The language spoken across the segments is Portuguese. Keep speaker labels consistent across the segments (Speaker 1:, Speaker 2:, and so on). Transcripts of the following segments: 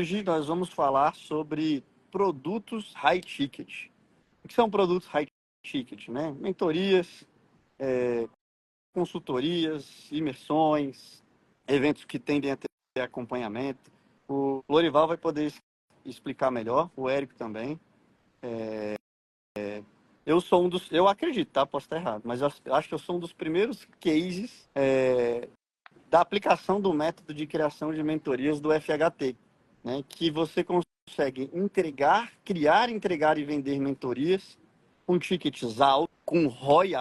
Speaker 1: Hoje nós vamos falar sobre produtos high ticket. O que são produtos high ticket, né? Mentorias, consultorias, imersões, eventos que tendem a ter acompanhamento. O Lorival vai poder explicar melhor, o Érico também. Eu acredito, tá? Posso estar errado, mas eu acho que eu sou um dos primeiros cases da aplicação do método de criação de mentorias do FHT, né? Que você consegue criar, entregar e vender mentorias com tickets altos, com ROI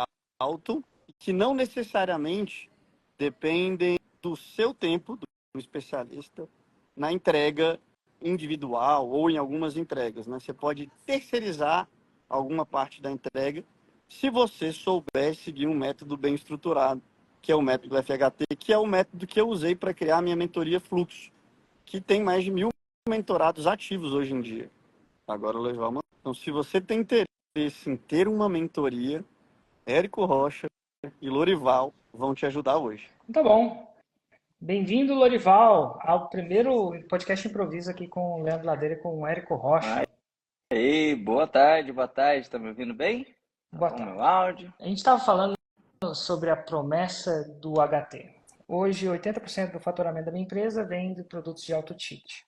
Speaker 1: alto, que não necessariamente dependem do seu tempo, do especialista, na entrega individual ou em algumas entregas, né? Você pode terceirizar alguma parte da entrega se você souber seguir um método bem estruturado, que é o método FHT, que é o método que eu usei para criar a minha mentoria Fluxo, que tem mais de 1.000 mentorados ativos hoje em dia. Agora, Lorival. Então, se você tem interesse em ter uma mentoria, Érico Rocha e Lorival vão te ajudar hoje.
Speaker 2: Tá bom. Bem-vindo, Lorival, ao primeiro podcast improviso aqui com o Leandro Ladeira e com o Érico Rocha.
Speaker 3: Ei, boa tarde, tá me ouvindo bem?
Speaker 2: Boa
Speaker 3: Tá bom
Speaker 2: tarde.
Speaker 3: meu áudio?
Speaker 2: A gente estava falando sobre a promessa do HT. Hoje, 80% do faturamento da minha empresa vem de produtos de alto ticket.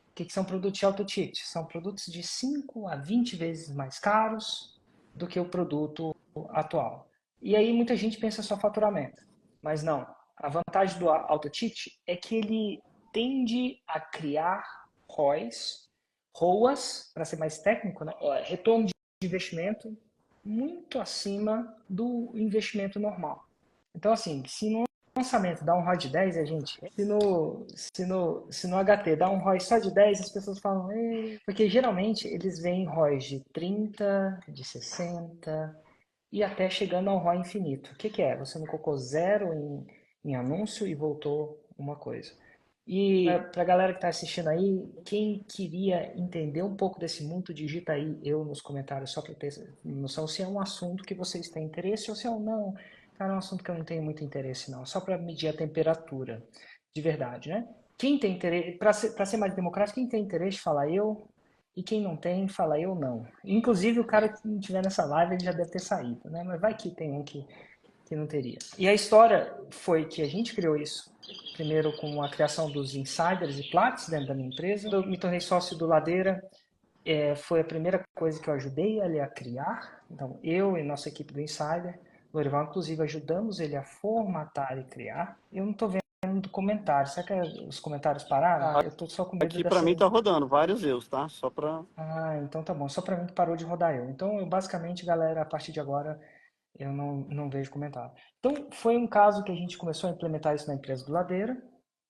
Speaker 2: O que são produtos de alto ticket? São produtos de 5 a 20 vezes mais caros do que o produto atual. E aí muita gente pensa só faturamento, mas não. A vantagem do auto ticket é que ele tende a criar ROAS, para ser mais técnico, né? Retorno de investimento muito acima do investimento normal. Então, assim, se no lançamento dá um ROI de 10, gente, se no HT dá um ROI só de 10, as pessoas falam, porque geralmente eles veem ROIs de 30, de 60 e até chegando ao ROI infinito. O que é? Você não colocou zero em anúncio e voltou uma coisa. E para a galera que está assistindo aí, quem queria entender um pouco desse mundo, digita aí eu nos comentários, só para ter noção se é um assunto que vocês têm interesse ou se é um não. Cara, é um assunto que eu não tenho muito interesse não, só para medir a temperatura, de verdade, né? Quem tem interesse, para ser mais democrático, quem tem interesse fala eu, e quem não tem fala eu não. Inclusive o cara que não estiver nessa live ele já deve ter saído, né? Mas vai que tem um que não teria. E a história foi que a gente criou isso, primeiro com a criação dos insiders e plats dentro da minha empresa. Eu me tornei sócio do Ladeira, foi a primeira coisa que eu ajudei ele a criar. Então, eu e nossa equipe do Insider, Lorival, inclusive, ajudamos ele a formatar e criar. Eu não estou vendo comentários. Será que os comentários pararam? Eu estou só com medo
Speaker 1: Aqui
Speaker 2: dessa...
Speaker 1: para mim tá rodando vários erros, tá? Só para...
Speaker 2: Ah, então tá bom. Só para mim que parou de rodar eu. Então, eu basicamente, galera, a partir de agora, eu não vejo comentário. Então, foi um caso que a gente começou a implementar isso na empresa do Ladeira.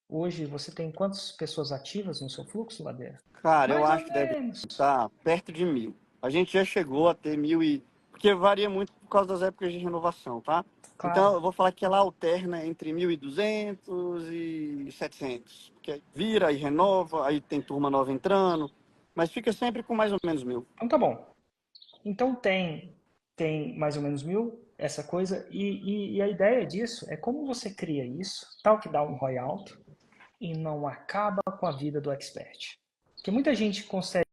Speaker 2: Hoje, você tem quantas pessoas ativas no seu fluxo, Ladeira?
Speaker 1: Cara, eu
Speaker 2: Mais ou
Speaker 1: acho que deve
Speaker 2: menos.
Speaker 1: estar perto de 1.000. A gente já chegou a ter 1.000 e... Porque varia muito por causa das épocas de renovação, tá?
Speaker 2: Claro.
Speaker 1: Então, eu vou falar que ela alterna entre 1.200 e 700. Porque vira e renova, aí tem turma nova entrando, mas fica sempre com mais ou menos 1.000.
Speaker 2: Então tá bom. Então tem mais ou menos 1.000, essa coisa, e a ideia disso é como você cria isso, tal que dá um ROI alto, e não acaba com a vida do expert. Porque muita gente considera,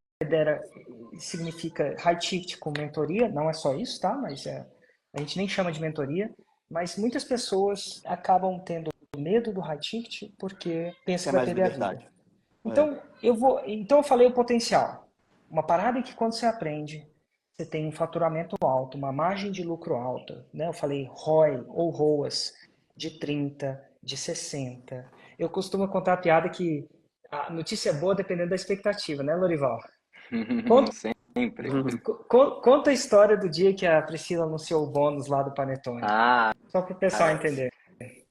Speaker 2: significa high ticket com mentoria, não é só isso, tá? Mas a gente nem chama de mentoria, mas muitas pessoas acabam tendo medo do high ticket porque pensa
Speaker 1: Tem
Speaker 2: que vai
Speaker 1: mais
Speaker 2: perder a
Speaker 1: liberdade.
Speaker 2: vida. Então eu falei o potencial. Uma parada em que quando você aprende, você tem um faturamento alto, uma margem de lucro alta, né? Eu falei ROI ou ROAS de 30, de 60. Eu costumo contar a piada que a notícia é boa dependendo da expectativa, né, Lorival? Conta,
Speaker 3: Sempre.
Speaker 2: conta a história do dia que a Priscila anunciou o bônus lá do Panetone.
Speaker 3: Ah,
Speaker 2: Só para o pessoal entender.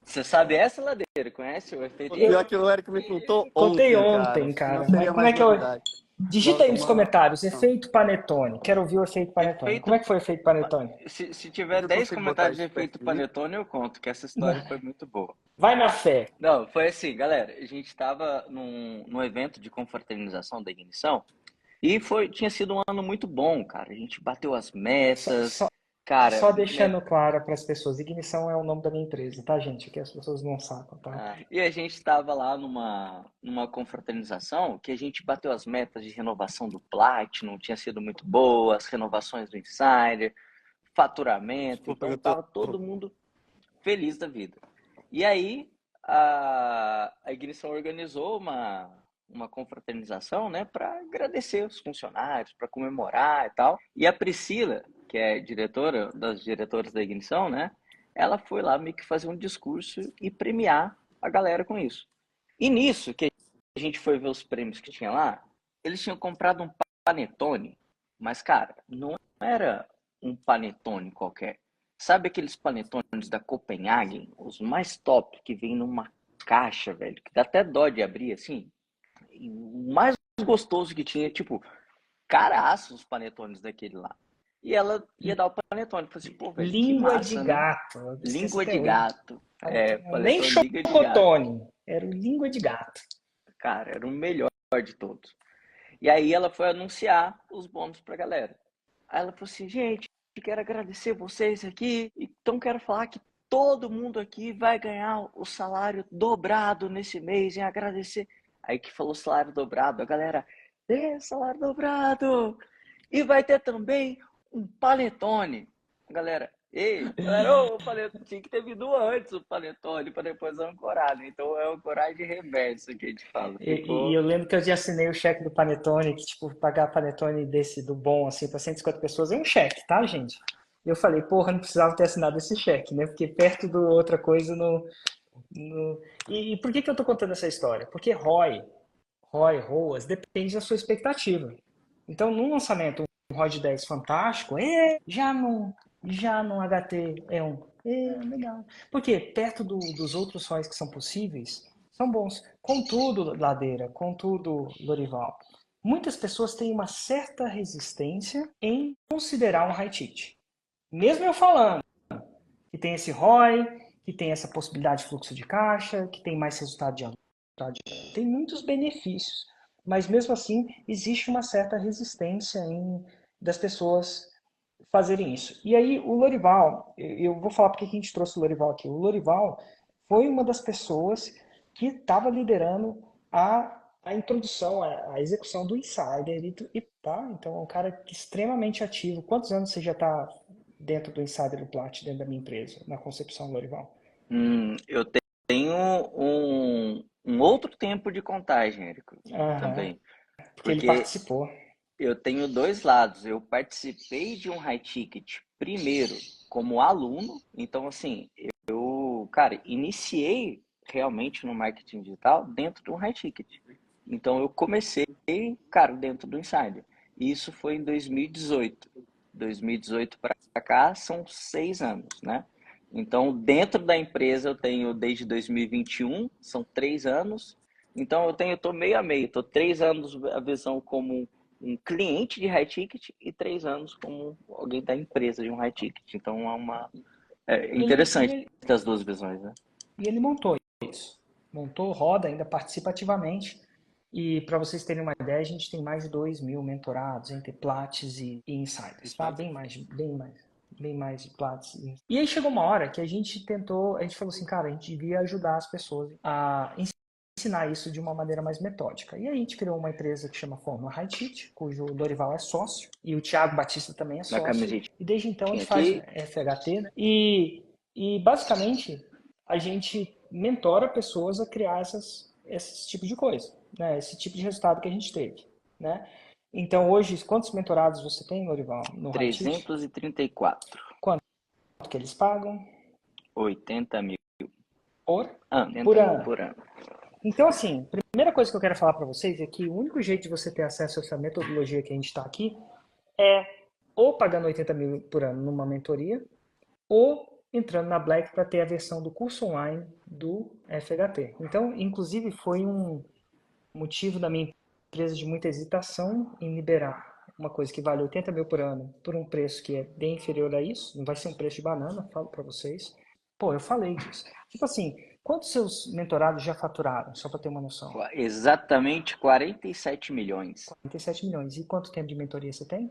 Speaker 3: você sabe essa, Ladeira? Conhece o efeito?
Speaker 1: O pior que o Érico me contou
Speaker 2: Contei
Speaker 1: ontem, cara.
Speaker 2: ontem,
Speaker 1: Senão
Speaker 2: cara. Mas
Speaker 1: seria
Speaker 2: como é
Speaker 1: mais
Speaker 2: que eu.
Speaker 1: novidade.
Speaker 2: Digita aí
Speaker 1: Nossa,
Speaker 2: nos
Speaker 1: uma...
Speaker 2: comentários, efeito Panetone. Quero ouvir o efeito Panetone. Como
Speaker 3: Efeito.
Speaker 2: é que foi o efeito Panetone?
Speaker 3: Se tiver
Speaker 1: Eu
Speaker 3: 10
Speaker 1: consigo botar
Speaker 3: comentários de
Speaker 1: isso perto
Speaker 3: efeito
Speaker 1: de mim?
Speaker 3: Panetone, eu conto, que essa história foi muito boa.
Speaker 2: Vai na fé.
Speaker 3: Não, foi assim, galera. A gente estava num evento de confraternização da ignição e tinha sido um ano muito bom, cara. A gente bateu as
Speaker 2: Só,
Speaker 3: metas,
Speaker 2: só,
Speaker 3: Cara,
Speaker 2: Só deixando claro para as pessoas, Ignição é o nome da minha empresa, tá, gente? Que as pessoas não sacam, tá?
Speaker 3: e a gente estava lá numa confraternização que a gente bateu as metas de renovação do Platinum, tinha sido muito boa, as renovações do Insider, faturamento,
Speaker 1: Desculpa,
Speaker 3: então
Speaker 1: eu tô.
Speaker 3: tava todo mundo feliz da vida. E aí a Ignição organizou uma confraternização, né, para agradecer os funcionários, para comemorar e tal. E a Priscila, que é diretora das diretoras da Ignição, né, ela foi lá meio que fazer um discurso e premiar a galera com isso. E nisso que a gente foi ver os prêmios que tinha lá, eles tinham comprado um panetone, mas cara, não era um panetone qualquer. Sabe aqueles panetones da Copenhagen, os mais top, que vem numa caixa, velho, que dá até dó de abrir assim? E o mais gostoso que tinha, tipo, caraças os panetones daquele lá. E ela ia dar o panetone. Eu falei assim, pô, velho, que
Speaker 2: Língua de
Speaker 3: massa, né?
Speaker 2: gato. Eu esqueço
Speaker 3: Língua
Speaker 2: até
Speaker 3: de
Speaker 2: hoje.
Speaker 3: gato. É,
Speaker 2: Nem
Speaker 3: panetone língua de gato.
Speaker 2: chocotone. Era o língua de gato.
Speaker 3: Cara, era o melhor de todos. E aí ela foi anunciar os bônus pra galera. Aí ela falou assim, gente, quero agradecer vocês aqui, então quero falar que todo mundo aqui vai ganhar o salário dobrado nesse mês, em agradecer. Aí que falou salário dobrado, a galera, salário dobrado! E vai ter também um panetone. A galera, ei, galera, ô, o panetone, tinha que ter vindo antes o panetone para depois ancorar, né? Então é ancorar de reverso que a gente fala.
Speaker 2: E
Speaker 3: Ficou.
Speaker 2: eu lembro que eu já assinei o cheque do Panetone, que, tipo, pagar Panetone desse, do bom, assim, para 150 pessoas é um cheque, tá, gente? Eu falei, porra, não precisava ter assinado esse cheque, né? Porque perto do outra coisa no. E por que que eu tô contando essa história? Porque ROAS, depende da sua expectativa. Então, num lançamento, um ROI de 10 fantástico, já no HT é legal. Porque perto dos outros ROIs que são possíveis, são bons. Contudo, Ladeira, contudo, Lorival, muitas pessoas têm uma certa resistência em considerar um high ticket. Mesmo eu falando que tem esse ROI, que tem essa possibilidade de fluxo de caixa, que tem mais resultado de aluno, tem muitos benefícios, mas mesmo assim existe uma certa resistência das pessoas fazerem isso. E aí o Lorival, eu vou falar porque que a gente trouxe o Lorival aqui. O Lorival foi uma das pessoas que estava liderando a introdução, a execução do Insider, tá? Então é um cara extremamente ativo. Quantos anos você já está dentro do Insider do Plat, dentro da minha empresa, na concepção Lorival?
Speaker 3: Eu tenho um outro tempo de contagem, Érico,
Speaker 2: Aham,
Speaker 3: também.
Speaker 2: porque ele
Speaker 3: Porque
Speaker 2: participou.
Speaker 3: eu tenho dois lados. Eu participei de um high ticket primeiro como aluno, então assim, eu, cara, iniciei realmente no marketing digital dentro de um high ticket. Então eu comecei, cara, dentro do Insider. E isso foi em 2018. 2018 para cá são 6 anos, né? Então, dentro da empresa eu tenho desde 2021, são 3 anos. Então eu tô meio a meio, tô 3 anos a visão como um cliente de high ticket e 3 anos como alguém da empresa de um high ticket. Então é
Speaker 2: E ele, e
Speaker 3: interessante
Speaker 2: ele,
Speaker 3: as duas visões, né?
Speaker 2: e ele montou isso. Montou, roda, ainda participa ativamente. E para vocês terem uma ideia, a gente tem mais de 2.000 mentorados entre Plates e Insiders, tá? Bem mais de Plates. E aí chegou uma hora que a gente falou assim, cara, a gente devia ajudar as pessoas a ensinar isso de uma maneira mais metódica. E aí a gente criou uma empresa que chama Fórmula High Ticket, cujo Dorival é sócio, e o Thiago Batista também é
Speaker 3: Na
Speaker 2: sócio.
Speaker 3: camiseta
Speaker 2: E desde então a gente faz
Speaker 3: aqui.
Speaker 2: FHT, né? E basicamente a gente mentora pessoas a criar esse tipo de coisa, né? Esse tipo de resultado que a gente teve, né? Então hoje, quantos mentorados você tem, Lorival, no High Ticket?
Speaker 3: 334.
Speaker 2: Quanto que eles pagam
Speaker 3: 80 mil
Speaker 2: por,
Speaker 3: ano,
Speaker 2: por
Speaker 3: 80 mil
Speaker 2: ano?
Speaker 3: por ano.
Speaker 2: Então, assim, a primeira coisa que eu quero falar para vocês é que o único jeito de você ter acesso a essa metodologia que a gente está aqui é ou pagando 80 mil por ano numa mentoria, ou entrando na Black para ter a versão do curso online do FHT. Então, inclusive, foi um motivo da minha empresa de muita hesitação em liberar uma coisa que vale 80 mil por ano por um preço que é bem inferior a isso. Não vai ser um preço de banana, falo para vocês. Pô, eu falei disso. Tipo assim, quantos seus mentorados já faturaram? Só para ter uma noção.
Speaker 3: Exatamente 47 milhões.
Speaker 2: 47 milhões. E quanto tempo de mentoria você tem?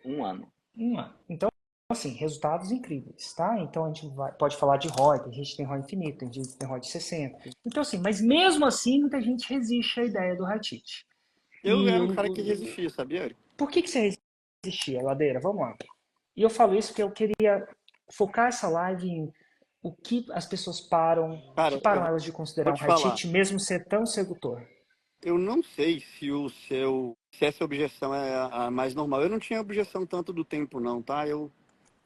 Speaker 3: Um ano.
Speaker 2: Um ano. Então, assim, resultados incríveis, tá? Então, a gente pode falar de ROI, tem gente que tem ROI infinito, tem gente que tem ROI de 60. Então, assim, mas mesmo assim, muita gente resiste à ideia do high ticket.
Speaker 1: Eu
Speaker 2: E
Speaker 1: era um cara que resistia, sabia, Eric?
Speaker 2: por que você resistia, Ladeira? Vamos lá. E eu falo isso porque eu queria focar essa live em o que as pessoas
Speaker 1: Cara, eu
Speaker 2: elas de
Speaker 1: vou
Speaker 2: considerar um
Speaker 1: te
Speaker 2: high
Speaker 1: falar.
Speaker 2: ticket, mesmo ser tão sedutor.
Speaker 1: Eu não sei se essa objeção é a mais normal. Eu não tinha objeção tanto do tempo, não, tá? Eu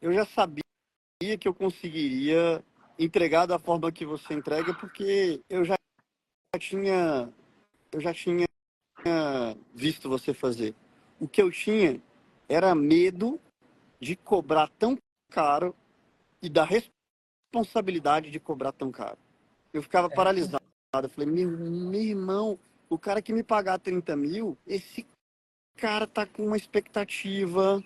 Speaker 1: já sabia que eu conseguiria entregar da forma que você entrega, porque tinha, eu já tinha visto você fazer. O que eu tinha era medo de cobrar tão caro e da responsabilidade de cobrar tão caro. Eu ficava
Speaker 2: Certo?
Speaker 1: paralisado. Eu falei, meu irmão, o cara que me pagar 30 mil, esse cara tá com uma expectativa.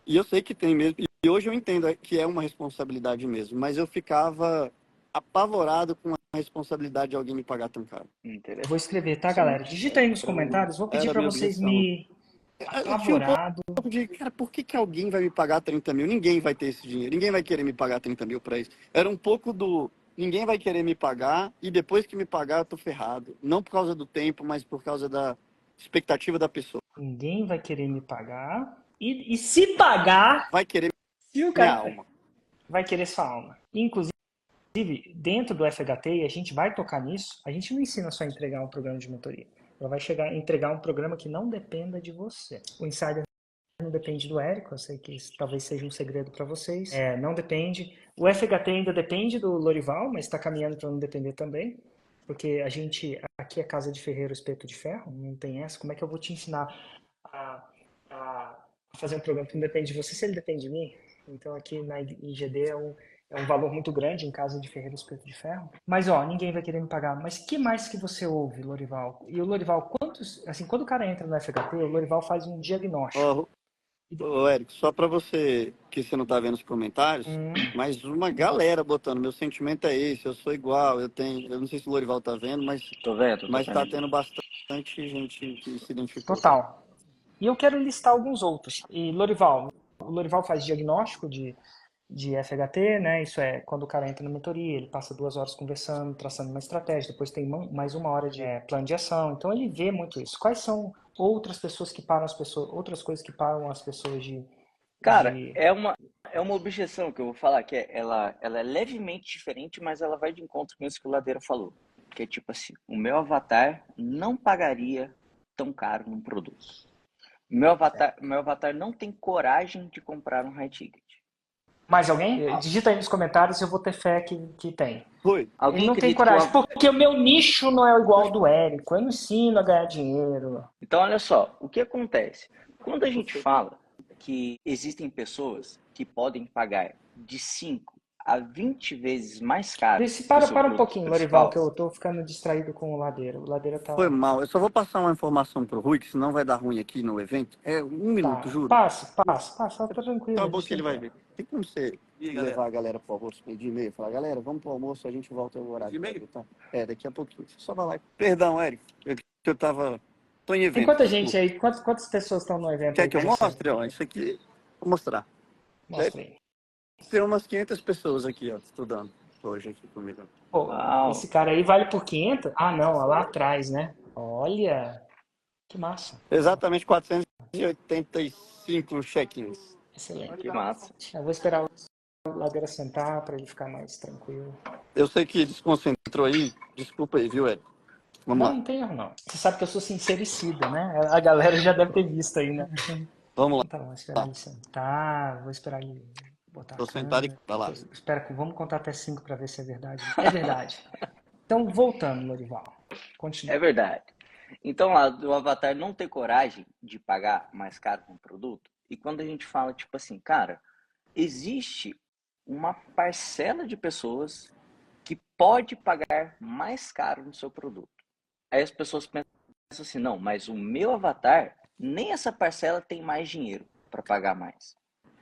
Speaker 1: E eu sei que tem mesmo. E hoje eu entendo que é uma responsabilidade mesmo. Mas eu ficava apavorado com a responsabilidade de alguém me pagar tão caro.
Speaker 2: Vou escrever, tá, galera? Digita aí nos comentários. Vou pedir
Speaker 1: Era a
Speaker 2: para
Speaker 1: minha
Speaker 2: vocês
Speaker 1: objeção.
Speaker 2: me
Speaker 1: Eu tinha um
Speaker 2: apavorado.
Speaker 1: pouco de, cara, por que alguém vai me pagar 30 mil? Ninguém vai ter esse dinheiro. Ninguém vai querer me pagar 30 mil para isso. Era um pouco do. Ninguém vai querer me pagar e depois que me pagar eu tô ferrado. Não por causa do tempo, mas por causa da expectativa da pessoa.
Speaker 2: Ninguém vai querer me pagar. E se pagar,
Speaker 1: Vai querer
Speaker 2: se o
Speaker 1: minha
Speaker 2: cara
Speaker 1: alma.
Speaker 2: vai querer sua alma. Inclusive, dentro do FHT, e a gente vai tocar nisso, a gente não ensina só a entregar um programa de mentoria. Ela vai chegar a entregar um programa que não dependa de você. O Insider não depende do Érico, eu sei que isso talvez seja um segredo para vocês. Não depende. O FHT ainda depende do Lorival, mas está caminhando para não depender também. Porque a gente, aqui é casa de ferreiro, espeto de ferro, não tem essa. Como é que eu vou te ensinar a, a fazer um programa que não depende de você se ele depende de mim? Então aqui na IGD é um valor muito grande em casa de ferreiro, espeto de ferro. Mas ó, ninguém vai querer me pagar. Mas que mais que você ouve, Lorival? E o Lorival, quando o cara entra no FHT, o Lorival faz um diagnóstico.
Speaker 1: Ó, ô, Érico, só para você que você não tá vendo os comentários, mas uma galera botando, meu sentimento é esse, eu sou igual, eu não sei se o Lorival tá vendo,
Speaker 3: Tô vendo, tô
Speaker 1: mas tá
Speaker 3: vendo.
Speaker 1: tendo bastante gente que se identificou.
Speaker 2: Total. E eu quero listar alguns outros. E Lorival, o Lorival faz diagnóstico de FHT, né? Isso é quando o cara entra na mentoria, ele passa 2 horas conversando, traçando uma estratégia, depois tem mais 1 hora de plano de ação. Então ele vê muito isso. Quais são outras pessoas que param as pessoas, outras coisas que param as pessoas
Speaker 3: Cara,
Speaker 2: de...
Speaker 3: é uma objeção que eu vou falar, que ela é levemente diferente, mas ela vai de encontro com isso que o Ladeira falou. Que é tipo assim, o meu avatar não pagaria tão caro num produto. Meu avatar não tem coragem de comprar um high ticket.
Speaker 2: Mais alguém? Digita aí nos comentários, eu vou ter fé que tem.
Speaker 1: Foi.
Speaker 2: Ele
Speaker 3: Alguém
Speaker 2: não tem
Speaker 3: acredita que
Speaker 2: coragem, porque o meu nicho não é igual ao do Érico. Eu não ensino a ganhar dinheiro.
Speaker 3: Então, olha só, o que acontece? Quando a gente fala que existem pessoas que podem pagar de 5 a 20 vezes mais caro que o seu
Speaker 2: Para um
Speaker 3: produto
Speaker 2: pouquinho, Lorival,
Speaker 3: principal,
Speaker 2: que eu tô ficando distraído com o Ladeira. O Ladeira
Speaker 1: Foi
Speaker 2: tá...
Speaker 1: mal. Eu só vou passar uma informação pro Rui, que senão vai dar ruim aqui no evento. É 1 minuto,
Speaker 2: Tá,
Speaker 1: juro.
Speaker 2: passa, tá
Speaker 1: Tá
Speaker 2: tranquilo,
Speaker 1: bom que
Speaker 2: deixa
Speaker 1: ele vai
Speaker 2: ele...
Speaker 1: ver. Tem como você levar a galera pro almoço, meio dia e meio? Falar, galera, vamos pro almoço, a gente volta ao horário. De meio? Tá? Daqui a pouquinho. Você só vai lá. Perdão, Érico. Eu tava... Tô em
Speaker 2: Tem
Speaker 1: evento,
Speaker 2: quanta gente
Speaker 1: desculpa.
Speaker 2: aí? Quantas pessoas estão no evento
Speaker 1: Quer
Speaker 2: aí
Speaker 1: que
Speaker 2: com
Speaker 1: eu
Speaker 2: você?
Speaker 1: mostre? Ó, isso aqui, vou mostrar.
Speaker 2: Mostra aí.
Speaker 1: Tem umas 500 pessoas aqui, ó, estudando hoje aqui comigo.
Speaker 2: Pô, esse
Speaker 3: uau,
Speaker 2: cara aí vale por 500? Ah, não, lá atrás, né? Olha, que massa.
Speaker 1: Exatamente 485 check-ins.
Speaker 2: Excelente.
Speaker 3: que massa.
Speaker 2: Eu vou esperar o Ladeira sentar para ele ficar mais tranquilo.
Speaker 1: Eu sei que desconcentrou aí. Desculpa aí, viu, Ed? Vamos
Speaker 2: Não,
Speaker 1: lá.
Speaker 2: não tem erro não. Você sabe que eu sou sincericida, né? A galera já deve ter visto aí, né?
Speaker 1: Vamos
Speaker 2: Então tá bom, vou esperar
Speaker 1: lá.
Speaker 2: ele sentar, vou esperar ele botar a
Speaker 1: Tô sentado e
Speaker 2: câmera.
Speaker 1: vai lá.
Speaker 2: Vamos contar até 5 para ver se é verdade. É verdade. Então, voltando, Lorival.
Speaker 3: É
Speaker 2: Continua.
Speaker 3: verdade. Então, lá, o avatar não ter coragem de pagar mais caro um produto, e quando a gente fala, tipo assim, cara, existe uma parcela de pessoas que pode pagar mais caro no seu produto. Aí as pessoas pensam assim, não, mas o meu avatar, nem essa parcela tem mais dinheiro para pagar mais.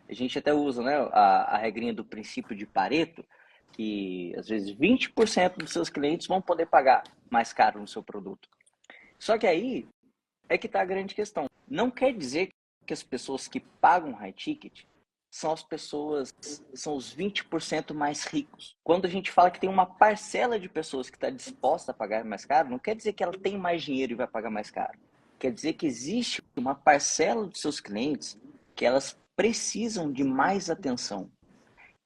Speaker 3: A gente até usa, né, a regrinha do princípio de Pareto, que às vezes 20% dos seus clientes vão poder pagar mais caro no seu produto. Só que aí é que está a grande questão. Não quer dizer que as pessoas que pagam high ticket são as pessoas, são os 20% mais ricos. Quando a gente fala que tem uma parcela de pessoas que está disposta a pagar mais caro, não quer dizer que ela tem mais dinheiro e vai pagar mais caro. Quer dizer que existe uma parcela dos seus clientes que elas precisam de mais atenção.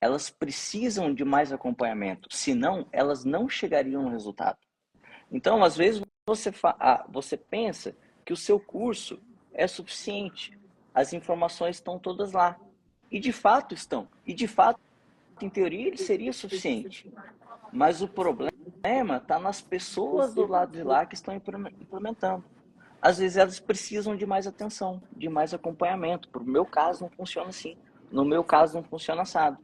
Speaker 3: Elas precisam de mais acompanhamento. Senão, elas não chegariam no resultado. Então, às vezes, você pensa que o seu curso é suficiente. As informações estão todas lá. E de fato estão. E de fato, em teoria, ele seria suficiente. Mas o problema está nas pessoas do lado de lá que estão implementando. Às vezes elas precisam de mais atenção, de mais acompanhamento. No meu caso não funciona assim. No meu caso não funciona assado.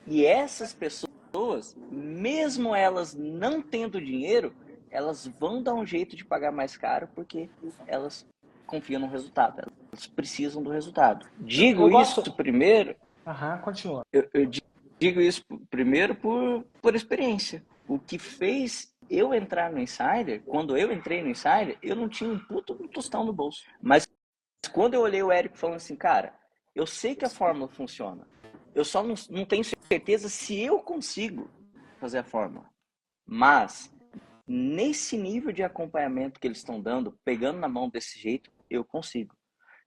Speaker 3: E essas pessoas, mesmo elas não tendo dinheiro, elas vão dar um jeito de pagar mais caro porque elas confiam no resultado. Elas precisam do resultado. Digo isso primeiro.
Speaker 2: Continua.
Speaker 3: Eu digo isso primeiro por experiência. O que fez eu entrar no Insider, quando eu entrei no Insider, eu não tinha um puto tostão no bolso. Mas quando eu olhei o Érico falando assim, cara, eu sei que a fórmula funciona. Eu só não tenho certeza se eu consigo fazer a fórmula. Mas, nesse nível de acompanhamento que eles estão dando, pegando na mão desse jeito, eu consigo.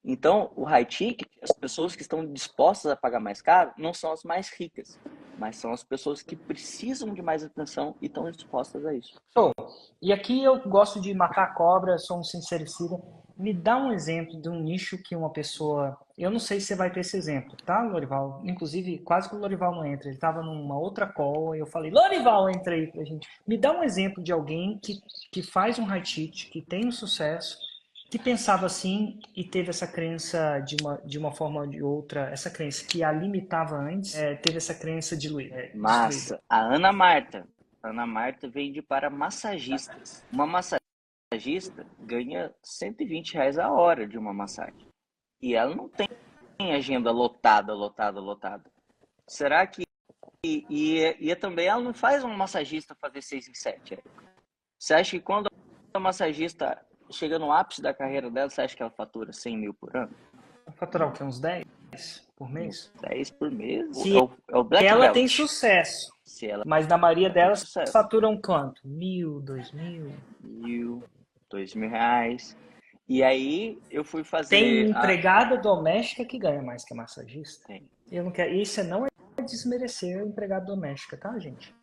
Speaker 3: Então, o high ticket, as pessoas que estão dispostas a pagar mais caro, não são as mais ricas, mas são as pessoas que precisam de mais atenção e estão dispostas a isso.
Speaker 2: Show. E aqui eu gosto de matar a cobra, sou um sincericida. Me dá um exemplo de um nicho que uma pessoa... Eu não sei se você vai ter esse exemplo, tá, Lorival? Inclusive, quase que o Lorival não entra. Ele estava numa outra call e eu falei, Lorival, entra aí pra gente. Me dá um exemplo de alguém que faz um high ticket, que tem um sucesso, que pensava assim e teve essa crença de uma forma ou de outra, essa crença que a limitava antes, teve essa crença diluída.
Speaker 3: Massa. A Ana Marta. A Ana Marta vende para massagistas. Uma massagista ganha R$ 120 a hora de uma massagem. E ela não tem agenda lotada. Será que... E também ela não faz uma massagista fazer 6 em 7. Você acha que quando a massagista chega no ápice da carreira dela, você acha que ela fatura 100 mil por ano?
Speaker 2: Vai faturar o quê? Uns 10 por mês?
Speaker 3: 10 por mês?
Speaker 2: Se
Speaker 3: é o Black
Speaker 2: ela
Speaker 3: Belt.
Speaker 2: tem sucesso.
Speaker 3: Se ela
Speaker 2: mas na maioria delas
Speaker 3: sucesso.
Speaker 2: faturam quanto? 1.000, 2.000?
Speaker 3: 1.000, R$ 2.000. E aí eu fui fazer...
Speaker 2: Tem empregada doméstica que ganha mais que a massagista?
Speaker 3: Tem.
Speaker 2: Eu não quero... Isso não é desmerecer a empregada doméstica, tá, gente?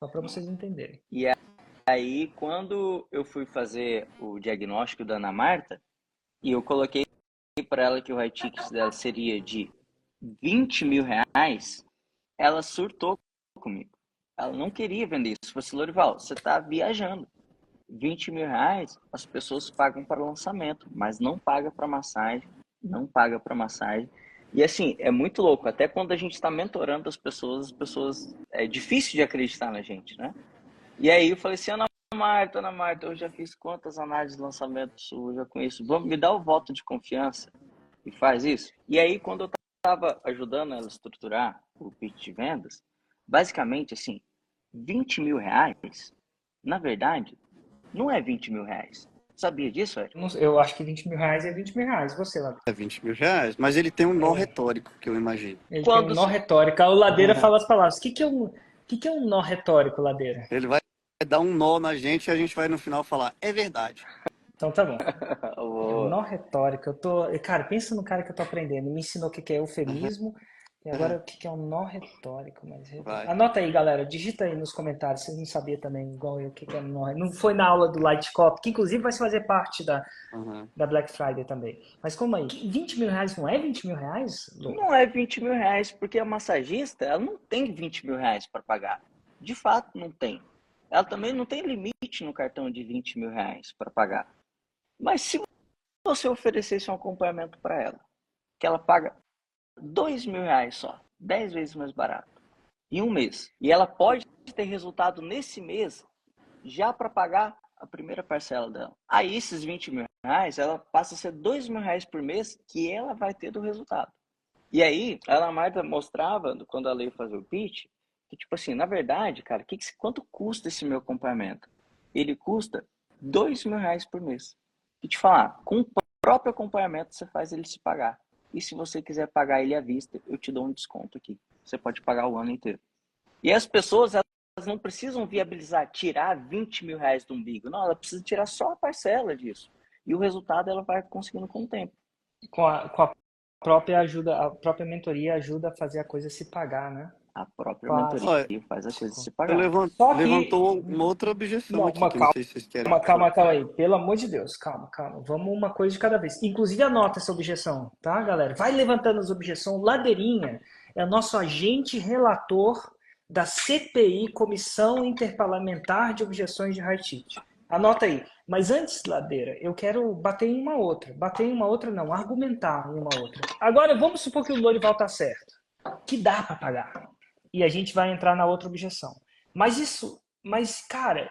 Speaker 2: Só para vocês entenderem.
Speaker 3: E aí, quando eu fui fazer o diagnóstico da Ana Marta, e eu coloquei para ela que o high ticket dela seria de R$ 20.000, ela surtou comigo. Ela não queria vender isso. Eu falei assim, Lorival, você está viajando. R$ 20.000, as pessoas pagam para lançamento, mas não paga para massagem, não paga para massagem. E assim, é muito louco. Até quando a gente está mentorando as pessoas, é difícil de acreditar na gente, né? E aí eu falei assim, Ana Marta, eu já fiz quantas análises de lançamento sua, eu já conheço. Vamos me dar o voto de confiança e faz isso. E aí, quando eu estava ajudando ela a estruturar o pitch de vendas, basicamente, assim, R$ 20.000, na verdade, não é R$ 20.000. Sabia disso, Ed?
Speaker 2: Eu acho que R$ 20.000 é R$ 20.000. Você, Ladeira?
Speaker 1: É R$ 20.000, mas ele tem um nó retórico, que eu imagino.
Speaker 2: Ele tem um nó retórico. O Ladeira fala as palavras. O que é um nó retórico, Ladeira?
Speaker 1: Ele vai dar um nó na gente e a gente vai no final falar, é verdade.
Speaker 2: Então tá bom. É um nó retórico. Cara, pensa no cara que eu tô aprendendo. Me ensinou o que é eufemismo. E agora o que é um nó retórico? Anota aí, galera. Digita aí nos comentários. Vocês não sabiam também, igual eu, o que é um nó. Não foi na aula do Light Cop, que inclusive vai fazer parte da Black Friday também. Mas como aí? R$ 20.000 não é R$ 20.000?
Speaker 3: Não é R$ 20.000, porque a massagista, ela não tem R$ 20.000 para pagar. De fato, não tem. Ela também não tem limite no cartão de R$ 20.000 para pagar. Mas se você oferecesse um acompanhamento para ela, que ela paga R$ 2.000 só, 10 vezes mais barato, em um mês, e ela pode ter resultado nesse mês já para pagar a primeira parcela dela. Aí esses R$ 20.000, ela passa a ser R$ 2.000 por mês que ela vai ter do resultado. E aí, a Ana Marta mostrava, quando ela ia fazer o pitch, que tipo assim, na verdade, cara, quanto custa esse meu acompanhamento? Ele custa R$ 2.000 por mês. E te falar, com o próprio acompanhamento você faz ele se pagar. e se você quiser pagar ele à vista, eu te dou um desconto aqui. Você pode pagar o ano inteiro. E as pessoas, elas não precisam viabilizar, tirar 20 mil reais do umbigo. Não, ela precisa tirar só a parcela disso. E o resultado ela vai conseguindo com o tempo.
Speaker 2: Com a própria ajuda, a própria mentoria ajuda a fazer a coisa se pagar, né?
Speaker 3: A própria
Speaker 2: Fácil.
Speaker 1: Olha,
Speaker 3: mentoria faz a coisa se
Speaker 1: você
Speaker 3: pagar.
Speaker 2: Só que,
Speaker 1: levantou uma outra objeção aqui, que não sei se vocês querem.
Speaker 2: calma aí. Pelo amor de Deus, calma. Vamos uma coisa de cada vez. Inclusive, anota essa objeção, tá, galera? Vai levantando as objeções. Ladeirinha é nosso agente relator da CPI, Comissão Interparlamentar de Objeções de High Ticket. Anota aí. Mas antes, Ladeira, eu quero bater em uma outra. Bater em uma outra não, argumentar em uma outra. Agora, vamos supor que o Lorival tá certo. Que dá para pagar. E a gente vai entrar na outra objeção. Mas, cara,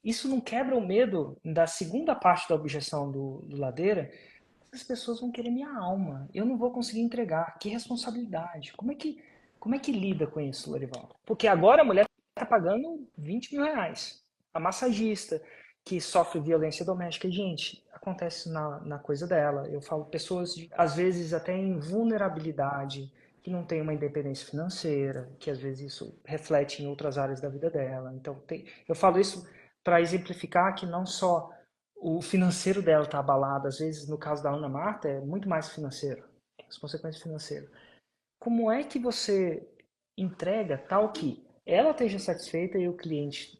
Speaker 2: isso não quebra o medo da segunda parte da objeção do Ladeira? As pessoas vão querer minha alma. Eu não vou conseguir entregar. Que responsabilidade. Como é que lida com isso, Lorival? Porque agora a mulher está pagando 20 mil reais. A massagista que sofre violência doméstica. Gente, acontece na coisa dela. Eu falo pessoas, às vezes, até em vulnerabilidade, que não tem uma independência financeira, que às vezes isso reflete em outras áreas da vida dela. Então, eu falo isso para exemplificar que não só o financeiro dela está abalado, às vezes, no caso da Ana Marta, é muito mais financeiro, as consequências financeiras. Como é que você entrega tal que ela esteja satisfeita e o cliente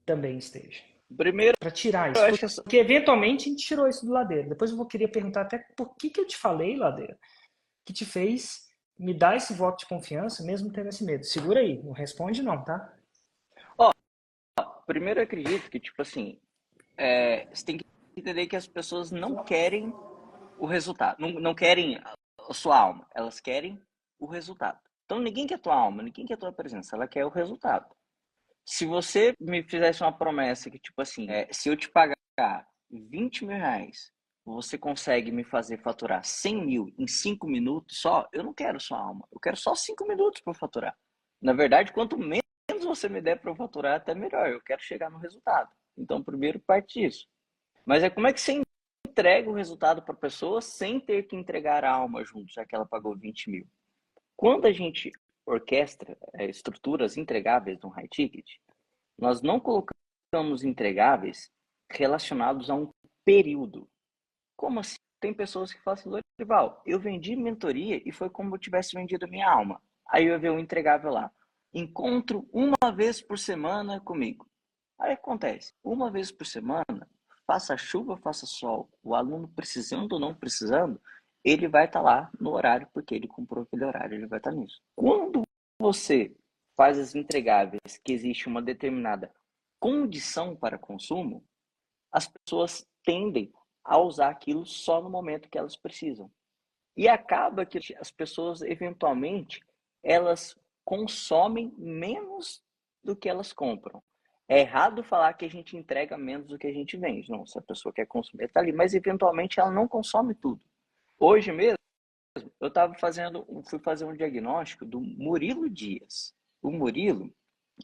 Speaker 2: também esteja?
Speaker 3: Primeiro,
Speaker 2: Para tirar
Speaker 3: eu
Speaker 2: isso.
Speaker 3: acho
Speaker 2: Porque eventualmente a gente tirou isso do Ladeira. Depois eu vou querer perguntar até por que eu te falei, Ladeira, que te fez me dar esse voto de confiança, mesmo tendo esse medo. Segura aí, não responde não, tá?
Speaker 3: primeiro eu acredito que, tipo assim, você tem que entender que as pessoas não querem o resultado, não querem a sua alma, elas querem o resultado. Então ninguém quer tua alma, ninguém quer tua presença, ela quer o resultado. Se você me fizesse uma promessa que, tipo assim, se eu te pagar 20 mil reais, você consegue me fazer faturar 100 mil em 5 minutos só, eu não quero sua alma, eu quero só 5 minutos para faturar. Na verdade, quanto menos você me der para eu faturar, até melhor, eu quero chegar no resultado. Então, primeiro parte disso. Mas como é que você entrega o resultado para a pessoa sem ter que entregar a alma junto, já que ela pagou 20 mil? Quando a gente orquestra estruturas entregáveis no high ticket, nós não colocamos entregáveis relacionados a um período. Como assim? Tem pessoas que falam assim, Lorival, eu vendi mentoria e foi como eu tivesse vendido minha alma. Aí eu vi um entregável lá. Encontro uma vez por semana comigo. Aí acontece, uma vez por semana, faça chuva, faça sol, o aluno precisando ou não precisando, ele vai estar lá no horário, porque ele comprou aquele horário, ele vai estar nisso. Quando você faz as entregáveis que existe uma determinada condição para consumo, as pessoas tendem a usar aquilo só no momento que elas precisam. E acaba que as pessoas, eventualmente, elas consomem menos do que elas compram. É errado falar que a gente entrega menos do que a gente vende. Não, se a pessoa quer consumir, está ali. Mas, eventualmente, ela não consome tudo. Hoje mesmo, eu fui fazer um diagnóstico do Murilo Dias. O Murilo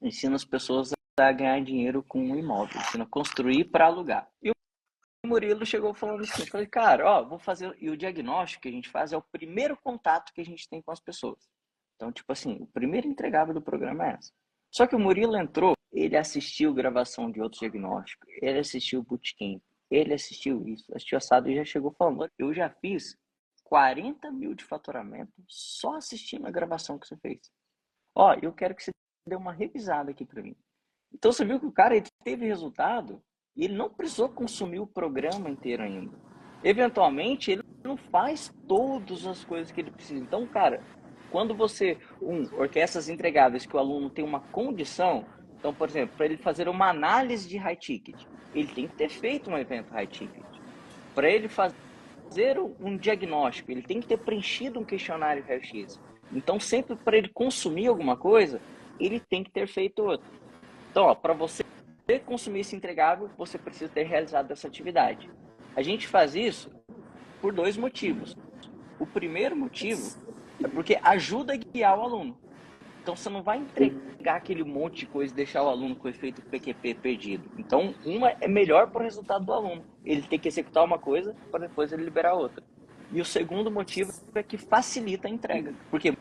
Speaker 3: ensina as pessoas a ganhar dinheiro com um imóvel, ensina a construir para alugar. E o Murilo chegou falando assim, eu falei, cara, ó, vou fazer, e o diagnóstico que a gente faz é o primeiro contato que a gente tem com as pessoas. Então, tipo assim, o primeiro entregável do programa é essa. Só que o Murilo entrou, ele assistiu gravação de outros diagnósticos, ele assistiu o bootcamp, ele assistiu isso, assistiu assado e já chegou falando, eu já fiz 40 mil de faturamento só assistindo a gravação que você fez. Ó, eu quero que você dê uma revisada aqui para mim. Então você viu que o cara ele teve resultado e ele não precisou consumir o programa inteiro ainda. Eventualmente, ele não faz todas as coisas que ele precisa. Então, cara, quando você orquestra as entregáveis que o aluno tem uma condição, então, por exemplo, para ele fazer uma análise de high ticket, ele tem que ter feito um evento high ticket. Para ele fazer um diagnóstico, ele tem que ter preenchido um questionário raio-x. Então, sempre para ele consumir alguma coisa, ele tem que ter feito outra. Então, para você consumir esse entregável, você precisa ter realizado essa atividade. A gente faz isso por 2 motivos. O primeiro motivo é porque ajuda a guiar o aluno. Então, você não vai entregar aquele monte de coisa e deixar o aluno com o efeito PQP perdido. Então, uma é melhor para o resultado do aluno. Ele tem que executar uma coisa para depois ele liberar outra. E o segundo motivo é que facilita a entrega. Porque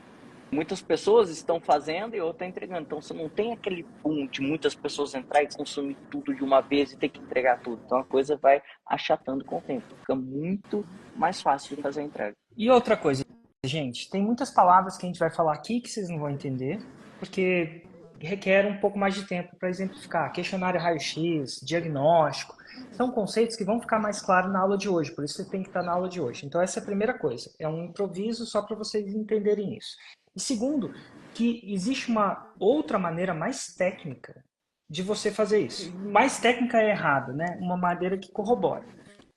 Speaker 3: muitas pessoas estão fazendo e outra entregando. Então você não tem aquele boom de muitas pessoas entrar e consumir tudo de uma vez e ter que entregar tudo. Então a coisa vai achatando com o tempo. Fica muito mais fácil de fazer a entrega.
Speaker 2: E outra coisa, gente, tem muitas palavras que a gente vai falar aqui que vocês não vão entender, porque requer um pouco mais de tempo para exemplificar. Questionário raio-x, diagnóstico, são conceitos que vão ficar mais claros na aula de hoje, por isso você tem que estar na aula de hoje. Então essa é a primeira coisa, é um improviso só para vocês entenderem isso. E segundo, que existe uma outra maneira mais técnica de você fazer isso. Mais técnica é errado, né? Uma maneira que corrobora.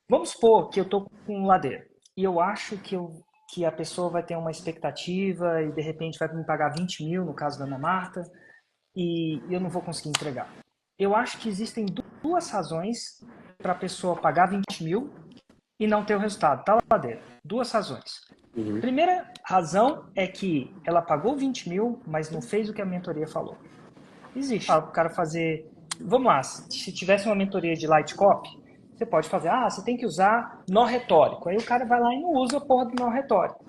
Speaker 2: Vamos supor que eu estou com um ladeira e eu acho que a pessoa vai ter uma expectativa e de repente vai me pagar 20 mil, no caso da Ana Marta, e eu não vou conseguir entregar. Eu acho que existem duas razões para a pessoa pagar 20 mil e não ter o resultado, tá, ladeira? Duas razões. Primeira razão é que ela pagou 20 mil, mas não fez o que a mentoria falou. Existe. Para o cara fazer... Vamos lá, se tivesse uma mentoria de light copy, você pode fazer, você tem que usar nó retórico. Aí o cara vai lá e não usa a porra do nó retórico.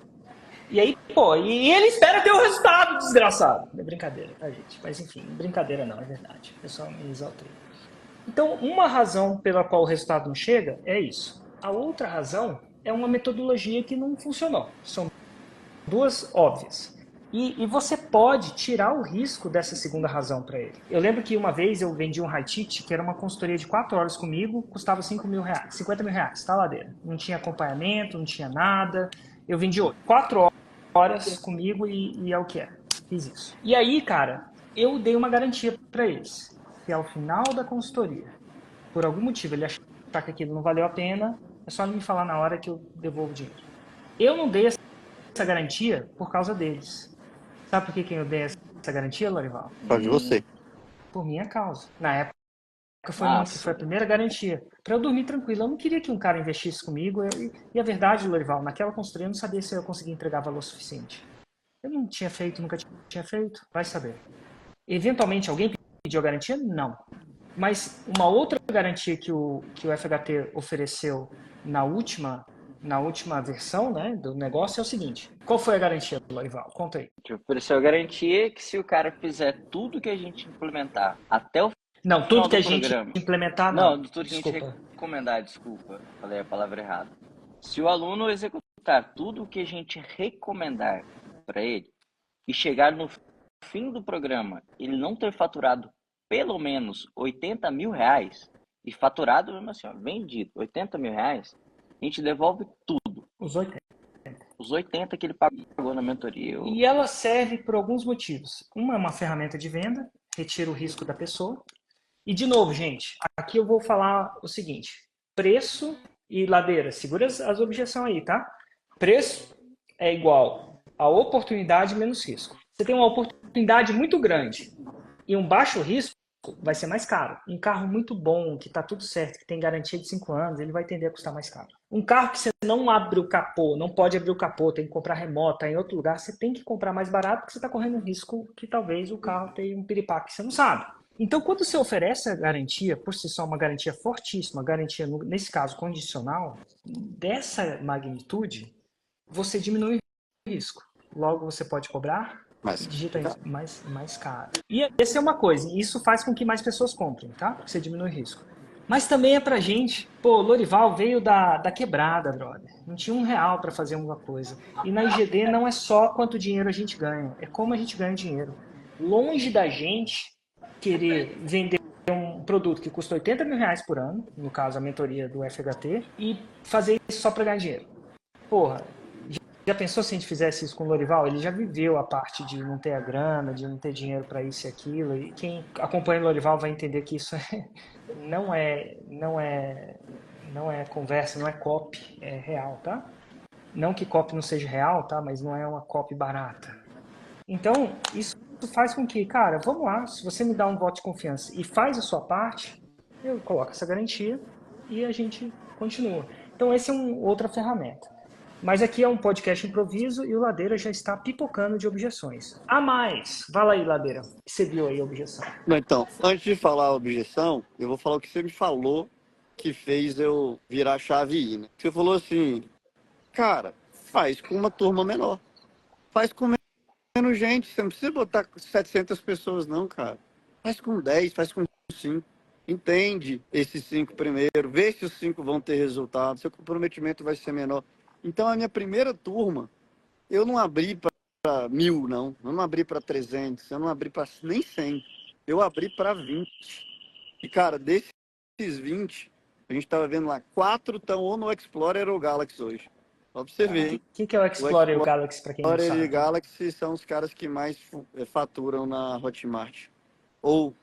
Speaker 2: E aí, e ele espera ter o resultado, desgraçado. É brincadeira, tá, gente? Mas enfim, brincadeira não, é verdade. Eu só me exaltei. Então, uma razão pela qual o resultado não chega é isso. A outra razão é uma metodologia que não funcionou. São duas óbvias. E você pode tirar o risco dessa segunda razão para ele. Eu lembro que uma vez eu vendi um high ticket, que era uma consultoria de 4 horas comigo, custava 5 mil reais, 50 mil reais, tá, ladeira? Não tinha acompanhamento, não tinha nada. Eu vendi 4 horas comigo e é o que é. Fiz isso. E aí, cara, eu dei uma garantia para eles. Se ao final da consultoria, por algum motivo, ele achar que aquilo não valeu a pena, é só ele me falar na hora que eu devolvo o dinheiro. Eu não dei essa garantia por causa deles. Sabe por que eu dei essa garantia, Lorival?
Speaker 1: Por causa de você.
Speaker 2: Por minha causa. Na época foi a primeira garantia. Para eu dormir tranquilo. Eu não queria que um cara investisse comigo. E a verdade, Lorival, naquela consultoria eu não sabia se eu conseguia entregar valor suficiente. Eu não tinha feito, nunca tinha feito. Vai saber. Eventualmente alguém pediu a garantia? Não. Mas uma outra garantia que o FHT ofereceu na última versão, né, do negócio é o seguinte. Qual foi a garantia, Lorival? Conta aí.
Speaker 3: A gente ofereceu a garantia que se o cara fizer tudo que a gente implementar até o
Speaker 2: Não, tudo que a gente implementar, não.
Speaker 3: Não, tudo que a gente recomendar, desculpa, falei a palavra errada. Se o aluno executar tudo o que a gente recomendar para ele e chegar no fim do programa, ele não ter faturado pelo menos 80 mil reais, e faturado mesmo assim, vendido 80 mil reais, a gente devolve tudo.
Speaker 2: Os 80.
Speaker 3: Os 80 que ele pagou na mentoria.
Speaker 2: E ela serve por alguns motivos. Uma é uma ferramenta de venda, retira o risco da pessoa. E de novo, gente, aqui eu vou falar o seguinte. Preço e ladeira, segura as objeções aí, tá? Preço é igual a oportunidade menos risco. Você tem uma oportunidade muito grande e um baixo risco, vai ser mais caro. Um carro muito bom, que está tudo certo, que tem garantia de 5 anos, ele vai tender a custar mais caro. Um carro que você não abre o capô, não pode abrir o capô, tem que comprar remota, em outro lugar, você tem que comprar mais barato porque você está correndo um risco que talvez o carro tenha um piripaque que você não sabe. Então, quando você oferece a garantia, por si só uma garantia fortíssima, garantia, nesse caso, condicional, dessa magnitude, você diminui o risco. Logo, você pode cobrar digita mais caro. E essa é uma coisa, e isso faz com que mais pessoas comprem, tá? Porque você diminui o risco. Mas também é pra gente, Lorival veio da quebrada, brother. Não tinha R$1 pra fazer alguma coisa. E na IGD não é só quanto dinheiro a gente ganha, é como a gente ganha dinheiro. Longe da gente querer vender um produto que custa 80 mil reais por ano, no caso a mentoria do FHT, e fazer isso só pra ganhar dinheiro. Já pensou se a gente fizesse isso com o Lorival? Ele já viveu a parte de não ter a grana, de não ter dinheiro para isso e aquilo. E quem acompanha o Lorival vai entender que isso não é conversa, não é copy, é real, tá? Não que copy não seja real, tá? Mas não é uma copy barata. Então, isso faz com que, cara, vamos lá, se você me dá um voto de confiança e faz a sua parte, eu coloco essa garantia e a gente continua. Então, essa é outra ferramenta. Mas aqui é um podcast improviso e o Ladeira já está pipocando de objeções. A mais! Vai lá aí, Ladeira. Você viu aí a objeção?
Speaker 1: Não, então, antes de falar a objeção, eu vou falar o que você me falou que fez eu virar a chave e ir, né? Você falou assim, Cara, faz com uma turma menor. Faz com menos gente. Você não precisa botar 700 pessoas, não, cara. Faz com 10, faz com 5. Entende esses 5 primeiro. Vê se os 5 vão ter resultado. Seu comprometimento vai ser menor. Então, a minha primeira turma, eu não abri para 1.000, não. Eu não abri para 300. Eu não abri para nem 100. Eu abri para 20. E, cara, desses 20, a gente tava vendo lá, 4 estão ou no Explorer ou Galaxy hoje. Só pra você ver, hein?
Speaker 2: Que é o
Speaker 1: O
Speaker 2: Explorer e o Galaxy, para quem não
Speaker 1: Explorer e
Speaker 2: sabe?
Speaker 1: Galaxy são os caras que mais faturam na Hotmart. Ou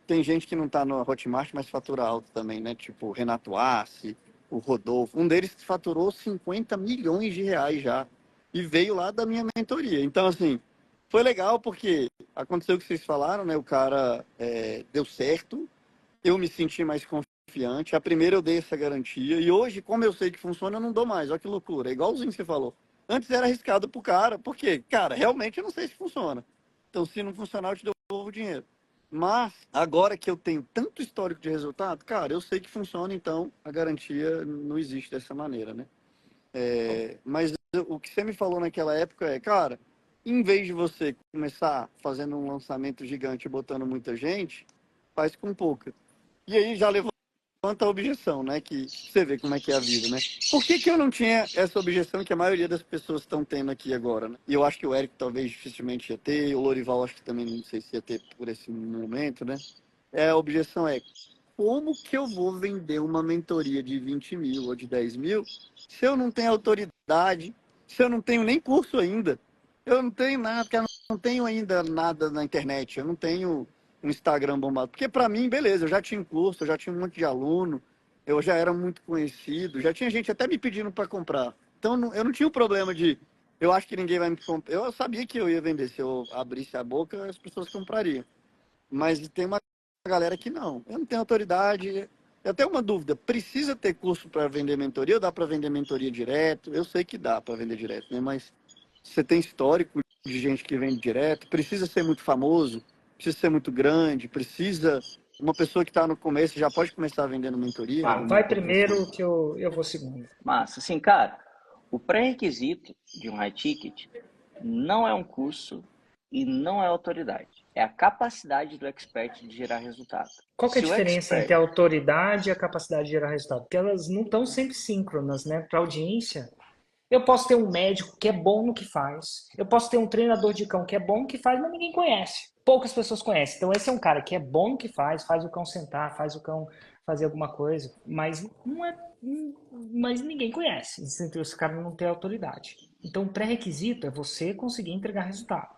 Speaker 1: tem gente que não tá na Hotmart, mas fatura alto também, né? Tipo o Renato Assi, o Rodolfo. Um deles faturou 50 milhões de reais já. E veio lá da minha mentoria. Então, assim, foi legal porque aconteceu o que vocês falaram, né? O cara deu certo, eu me senti mais confiante. A primeira eu dei essa garantia. E hoje, como eu sei que funciona, eu não dou mais. Olha que loucura. É igualzinho que você falou. Antes era arriscado pro cara, porque, cara, realmente eu não sei se funciona. Então, se não funcionar, eu te devolvo o dinheiro. Mas, agora que eu tenho tanto histórico de resultado, cara, eu sei que funciona, então a garantia não existe dessa maneira, né? Mas o que você me falou naquela época é, cara, em vez de você começar fazendo um lançamento gigante e botando muita gente, faz com pouca. E aí já levanta a objeção, né? Que você vê como é que é a vida, né? Por que que eu não tinha essa objeção que a maioria das pessoas estão tendo aqui agora, né? E eu acho que o Érico talvez dificilmente ia ter, o Lorival acho que também não sei se ia ter por esse momento, né? A objeção é, como que eu vou vender uma mentoria de 20 mil ou de 10 mil se eu não tenho autoridade, se eu não tenho nem curso ainda? Eu não tenho nada, porque eu não tenho ainda nada na internet, eu não tenho um Instagram bombado. Porque para mim, beleza, eu já tinha um curso, eu já tinha um monte de aluno, eu já era muito conhecido, já tinha gente até me pedindo para comprar. Então eu não tinha o problema de, eu acho que ninguém vai me comprar. Eu sabia que eu ia vender, se eu abrisse a boca, as pessoas comprariam. Mas tem uma galera que não. Eu não tenho autoridade. Eu tenho uma dúvida. Precisa ter curso para vender mentoria ou dá para vender mentoria direto? Eu sei que dá para vender direto, né? Mas você tem histórico de gente que vende direto. Precisa ser muito famoso, precisa ser muito grande, precisa. Uma pessoa que está no começo já pode começar vendendo mentoria?
Speaker 2: Vai primeiro que eu vou segundo.
Speaker 3: Mas, assim, cara, o pré-requisito de um high ticket não é um curso e não é autoridade. É a capacidade do expert de gerar resultado.
Speaker 2: Qual que é a
Speaker 3: Se o
Speaker 2: diferença
Speaker 3: expert
Speaker 2: entre a autoridade e a capacidade de gerar resultado? Porque elas não estão sempre síncronas, né? Para a audiência, eu posso ter um médico que é bom no que faz, eu posso ter um treinador de cão que é bom no que faz, mas ninguém conhece. Poucas pessoas conhecem. Então esse é um cara que é bom no que faz o cão sentar, faz o cão fazer alguma coisa, mas não é, mas ninguém conhece. Esse cara não tem autoridade. Então o pré-requisito é você conseguir entregar resultado.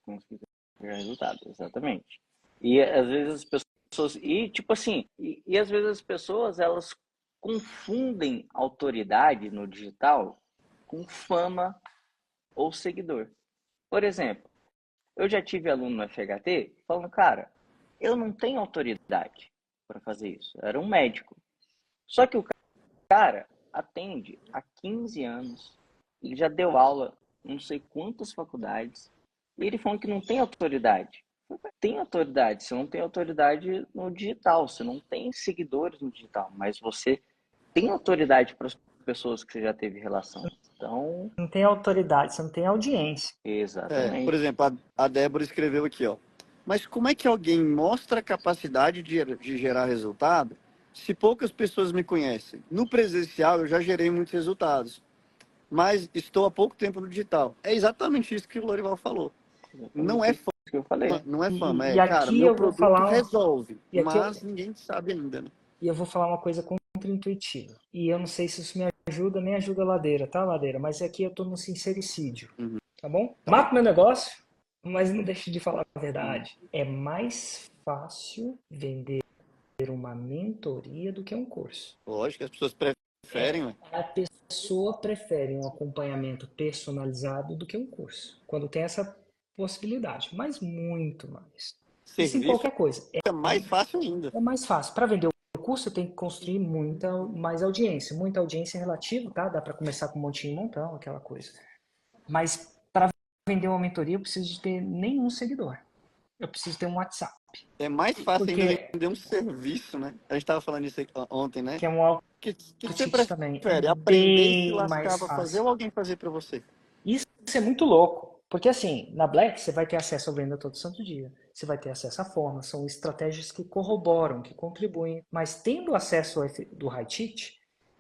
Speaker 3: conseguir gerar resultado, exatamente. E às vezes as pessoas, e tipo assim, e às vezes as pessoas elas confundem autoridade no digital com fama ou seguidor. Por exemplo, eu já tive aluno no FHT falando, cara, eu não tenho autoridade para fazer isso. Era um médico. Só que o cara atende há 15 anos, ele já deu aula em não sei quantas faculdades, e ele falando que não tem autoridade. Tem autoridade, você não tem autoridade no digital, você não tem seguidores no digital, mas você tem autoridade para as pessoas que você já teve relação. Então,
Speaker 2: Não tem autoridade, você não tem audiência.
Speaker 1: Por
Speaker 3: exatamente.
Speaker 1: exemplo, a Débora escreveu aqui, ó. Mas como é que alguém mostra a capacidade de gerar resultado se poucas pessoas me conhecem? No presencial eu já gerei muitos resultados, mas estou há pouco tempo no digital. É exatamente isso que o Lorival falou. Não
Speaker 3: Exatamente
Speaker 1: é
Speaker 3: isso que eu falei.
Speaker 1: fama, não é fama,
Speaker 2: E
Speaker 1: cara,
Speaker 2: aqui
Speaker 1: meu
Speaker 2: eu vou
Speaker 1: produto
Speaker 2: falar,
Speaker 1: resolve,
Speaker 2: e aqui
Speaker 1: mas ninguém sabe ainda, né?
Speaker 2: eu vou falar uma coisa contra-intuitiva. E eu não sei se isso me ajuda, nem ajuda a Ladeira, tá, Ladeira? Mas aqui eu tô no sincericídio,
Speaker 1: Uhum,
Speaker 2: tá bom?
Speaker 1: tá.
Speaker 2: Mato meu negócio, mas não deixe de falar a verdade. É mais fácil vender uma mentoria do que um curso.
Speaker 1: Lógico, as pessoas preferem, né?
Speaker 2: A pessoa prefere um acompanhamento personalizado do que um curso, quando tem essa possibilidade, mas muito mais. Isso em
Speaker 1: Serviço
Speaker 2: qualquer coisa.
Speaker 1: é mais fácil ainda.
Speaker 2: É mais fácil. Para vender o curso, eu tenho que construir muita mais audiência. Muita audiência relativa, tá? Dá para começar com um montinho e montão, aquela coisa. Mas para vender uma mentoria, eu preciso de ter nenhum seguidor. Eu preciso ter um WhatsApp.
Speaker 1: É mais fácil ainda
Speaker 2: Porque
Speaker 1: vender um serviço, né? A gente estava falando isso ontem, né?
Speaker 2: que é um
Speaker 1: Que você
Speaker 2: ticket também. É
Speaker 1: prefere aprender e se
Speaker 2: bem
Speaker 1: lascar
Speaker 2: mais
Speaker 1: pra fazer
Speaker 2: fácil.
Speaker 1: ou alguém fazer para você?
Speaker 2: Isso é muito louco. Porque assim, na Black você vai ter acesso à venda todo santo dia. Você vai ter acesso à forma. São estratégias que corroboram, que contribuem. Mas tendo acesso do high ticket,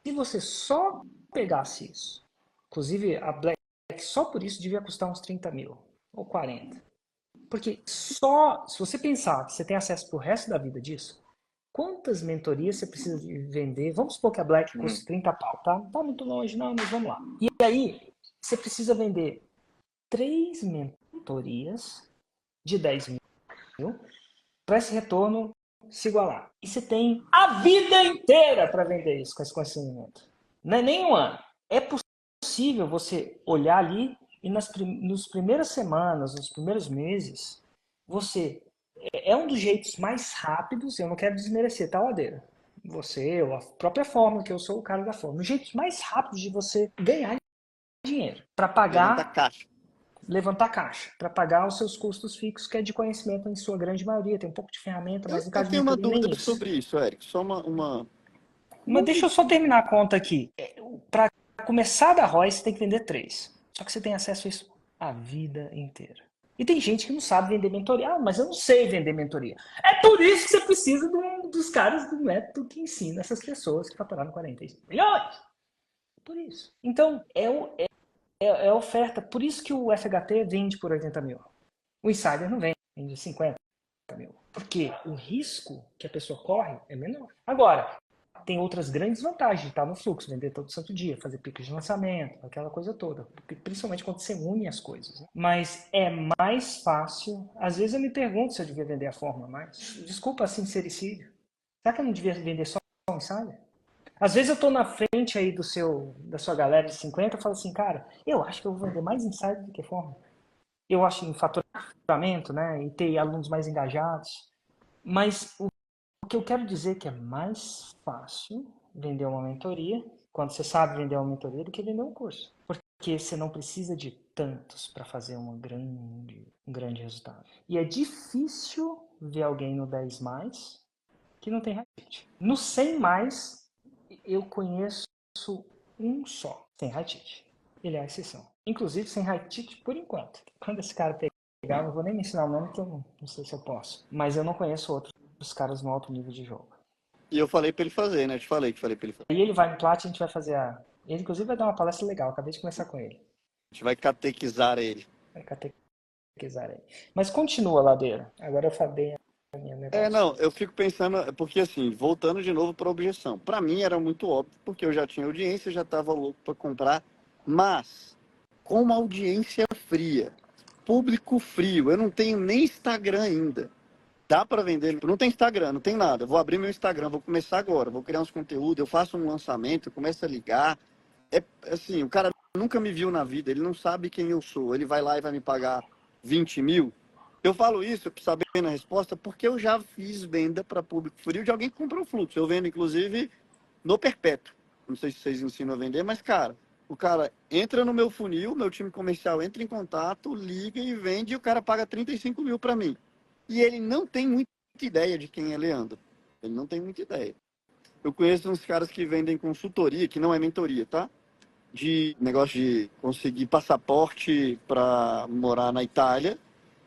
Speaker 2: se você só pegasse isso, inclusive a Black só por isso devia custar uns 30 mil ou 40. Porque só, se você pensar que você tem acesso pro resto da vida disso, quantas mentorias você precisa de vender? Vamos supor que a Black
Speaker 3: Uhum.
Speaker 2: custe 30 pau, tá? Não tá muito longe, não, mas vamos lá. E aí, você precisa vender 3 mentorias de 10 mil para esse retorno se igualar. E você tem a vida inteira para vender isso com esse conhecimento. Não é nem um ano. É possível você olhar ali e nas primeiras semanas, nos primeiros meses, você é um dos jeitos mais rápidos, eu não quero desmerecer, tá, Ladeira? Você, ou a própria forma, que eu sou o cara da forma. Os jeitos mais rápidos de você ganhar dinheiro para
Speaker 1: Levanta a
Speaker 2: pagar,
Speaker 1: caixa.
Speaker 2: levantar caixa, para pagar os seus custos fixos, que é de conhecimento em sua grande maioria. Tem um pouco de ferramenta, mas no
Speaker 1: Eu
Speaker 2: caso de
Speaker 1: tenho uma
Speaker 2: mentoria,
Speaker 1: dúvida
Speaker 2: nem isso.
Speaker 1: sobre isso, Eric. Só uma...
Speaker 2: Mas deixa eu só terminar a conta aqui. Para começar da ROI, você tem que vender 3. Só que você tem acesso a isso a vida inteira. E tem gente que não sabe vender mentoria. Ah, mas eu não sei vender mentoria. É por isso que você precisa dos caras do método que ensina essas pessoas que faturaram 45 milhões. Por isso. Então, é oferta. Por isso que o FHT vende por 80 mil. O Insider não vende, vende 50 mil. Porque o risco que a pessoa corre é menor. Agora, tem outras grandes vantagens de estar no fluxo, vender todo santo dia, fazer picos de lançamento, aquela coisa toda. Principalmente quando você une as coisas. Né? Mas é mais fácil. Às vezes eu me pergunto se eu devia vender a forma mais. Desculpa a sincericídio. Será que eu não devia vender só um insider? Às vezes eu estou na frente aí da sua galera de 50 e falo assim, cara, eu acho que eu vou vender mais insider do que forma. Eu acho em faturamento, né? E ter alunos mais engajados. Mas o que eu quero dizer é que é mais fácil vender uma mentoria, quando você sabe vender uma mentoria, do que vender um curso. Porque você não precisa de tantos para fazer um grande resultado. E é difícil ver alguém no 10 mais que não tem high-ticket. No 100 mais, eu conheço um só sem high-ticket. Ele é a exceção. Inclusive sem high-ticket por enquanto. Quando esse cara pegar, eu não vou nem mencionar o nome, porque eu não sei se eu posso. Mas eu não conheço outros caras no alto nível de jogo.
Speaker 1: E eu falei pra ele fazer, né? Eu te falei que falei pra ele fazer.
Speaker 2: E ele vai no Plat, a gente vai fazer a... Ele, inclusive, vai dar uma palestra legal. Acabei de conversar com ele.
Speaker 1: A gente vai catequizar ele.
Speaker 2: Vai catequizar ele. Mas continua, Ladeira. Agora eu falei a minha
Speaker 1: Não,
Speaker 2: negócio.
Speaker 1: eu fico pensando, porque assim, voltando de novo para a objeção. Para mim era muito óbvio, porque eu já tinha audiência, já estava louco para comprar, mas com uma audiência fria, público frio, eu não tenho nem Instagram ainda. Dá para vender, não tem Instagram, não tem nada. Eu vou abrir meu Instagram, vou começar agora, vou criar uns conteúdos, eu faço um lançamento, eu começo a ligar. É assim, o cara nunca me viu na vida, ele não sabe quem eu sou, ele vai lá e vai me pagar 20 mil. Eu falo isso, sabendo a resposta, porque eu já fiz venda para público frio de alguém que comprou fluxo. Eu vendo, inclusive, no Perpétuo. Não sei se vocês ensinam a vender, mas, cara, o cara entra no meu funil, meu time comercial entra em contato, liga e vende, e o cara paga 35 mil para mim. E ele não tem muita ideia de quem é Leandro. Ele não tem muita ideia. Eu conheço uns caras que vendem consultoria, que não é mentoria, tá? De negócio de conseguir passaporte para morar na Itália.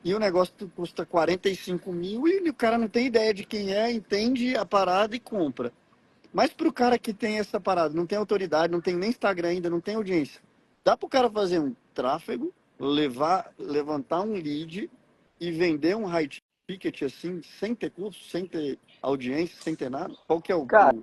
Speaker 1: E o negócio custa 45 mil e o cara não tem ideia de quem é, entende a parada e compra. Mas para o cara que tem essa parada, não tem autoridade, não tem nem Instagram ainda, não tem audiência, dá para o cara fazer um tráfego, levantar um lead e vender um high ticket assim, sem ter curso, sem ter audiência, sem ter nada? Qual que é
Speaker 3: Cara,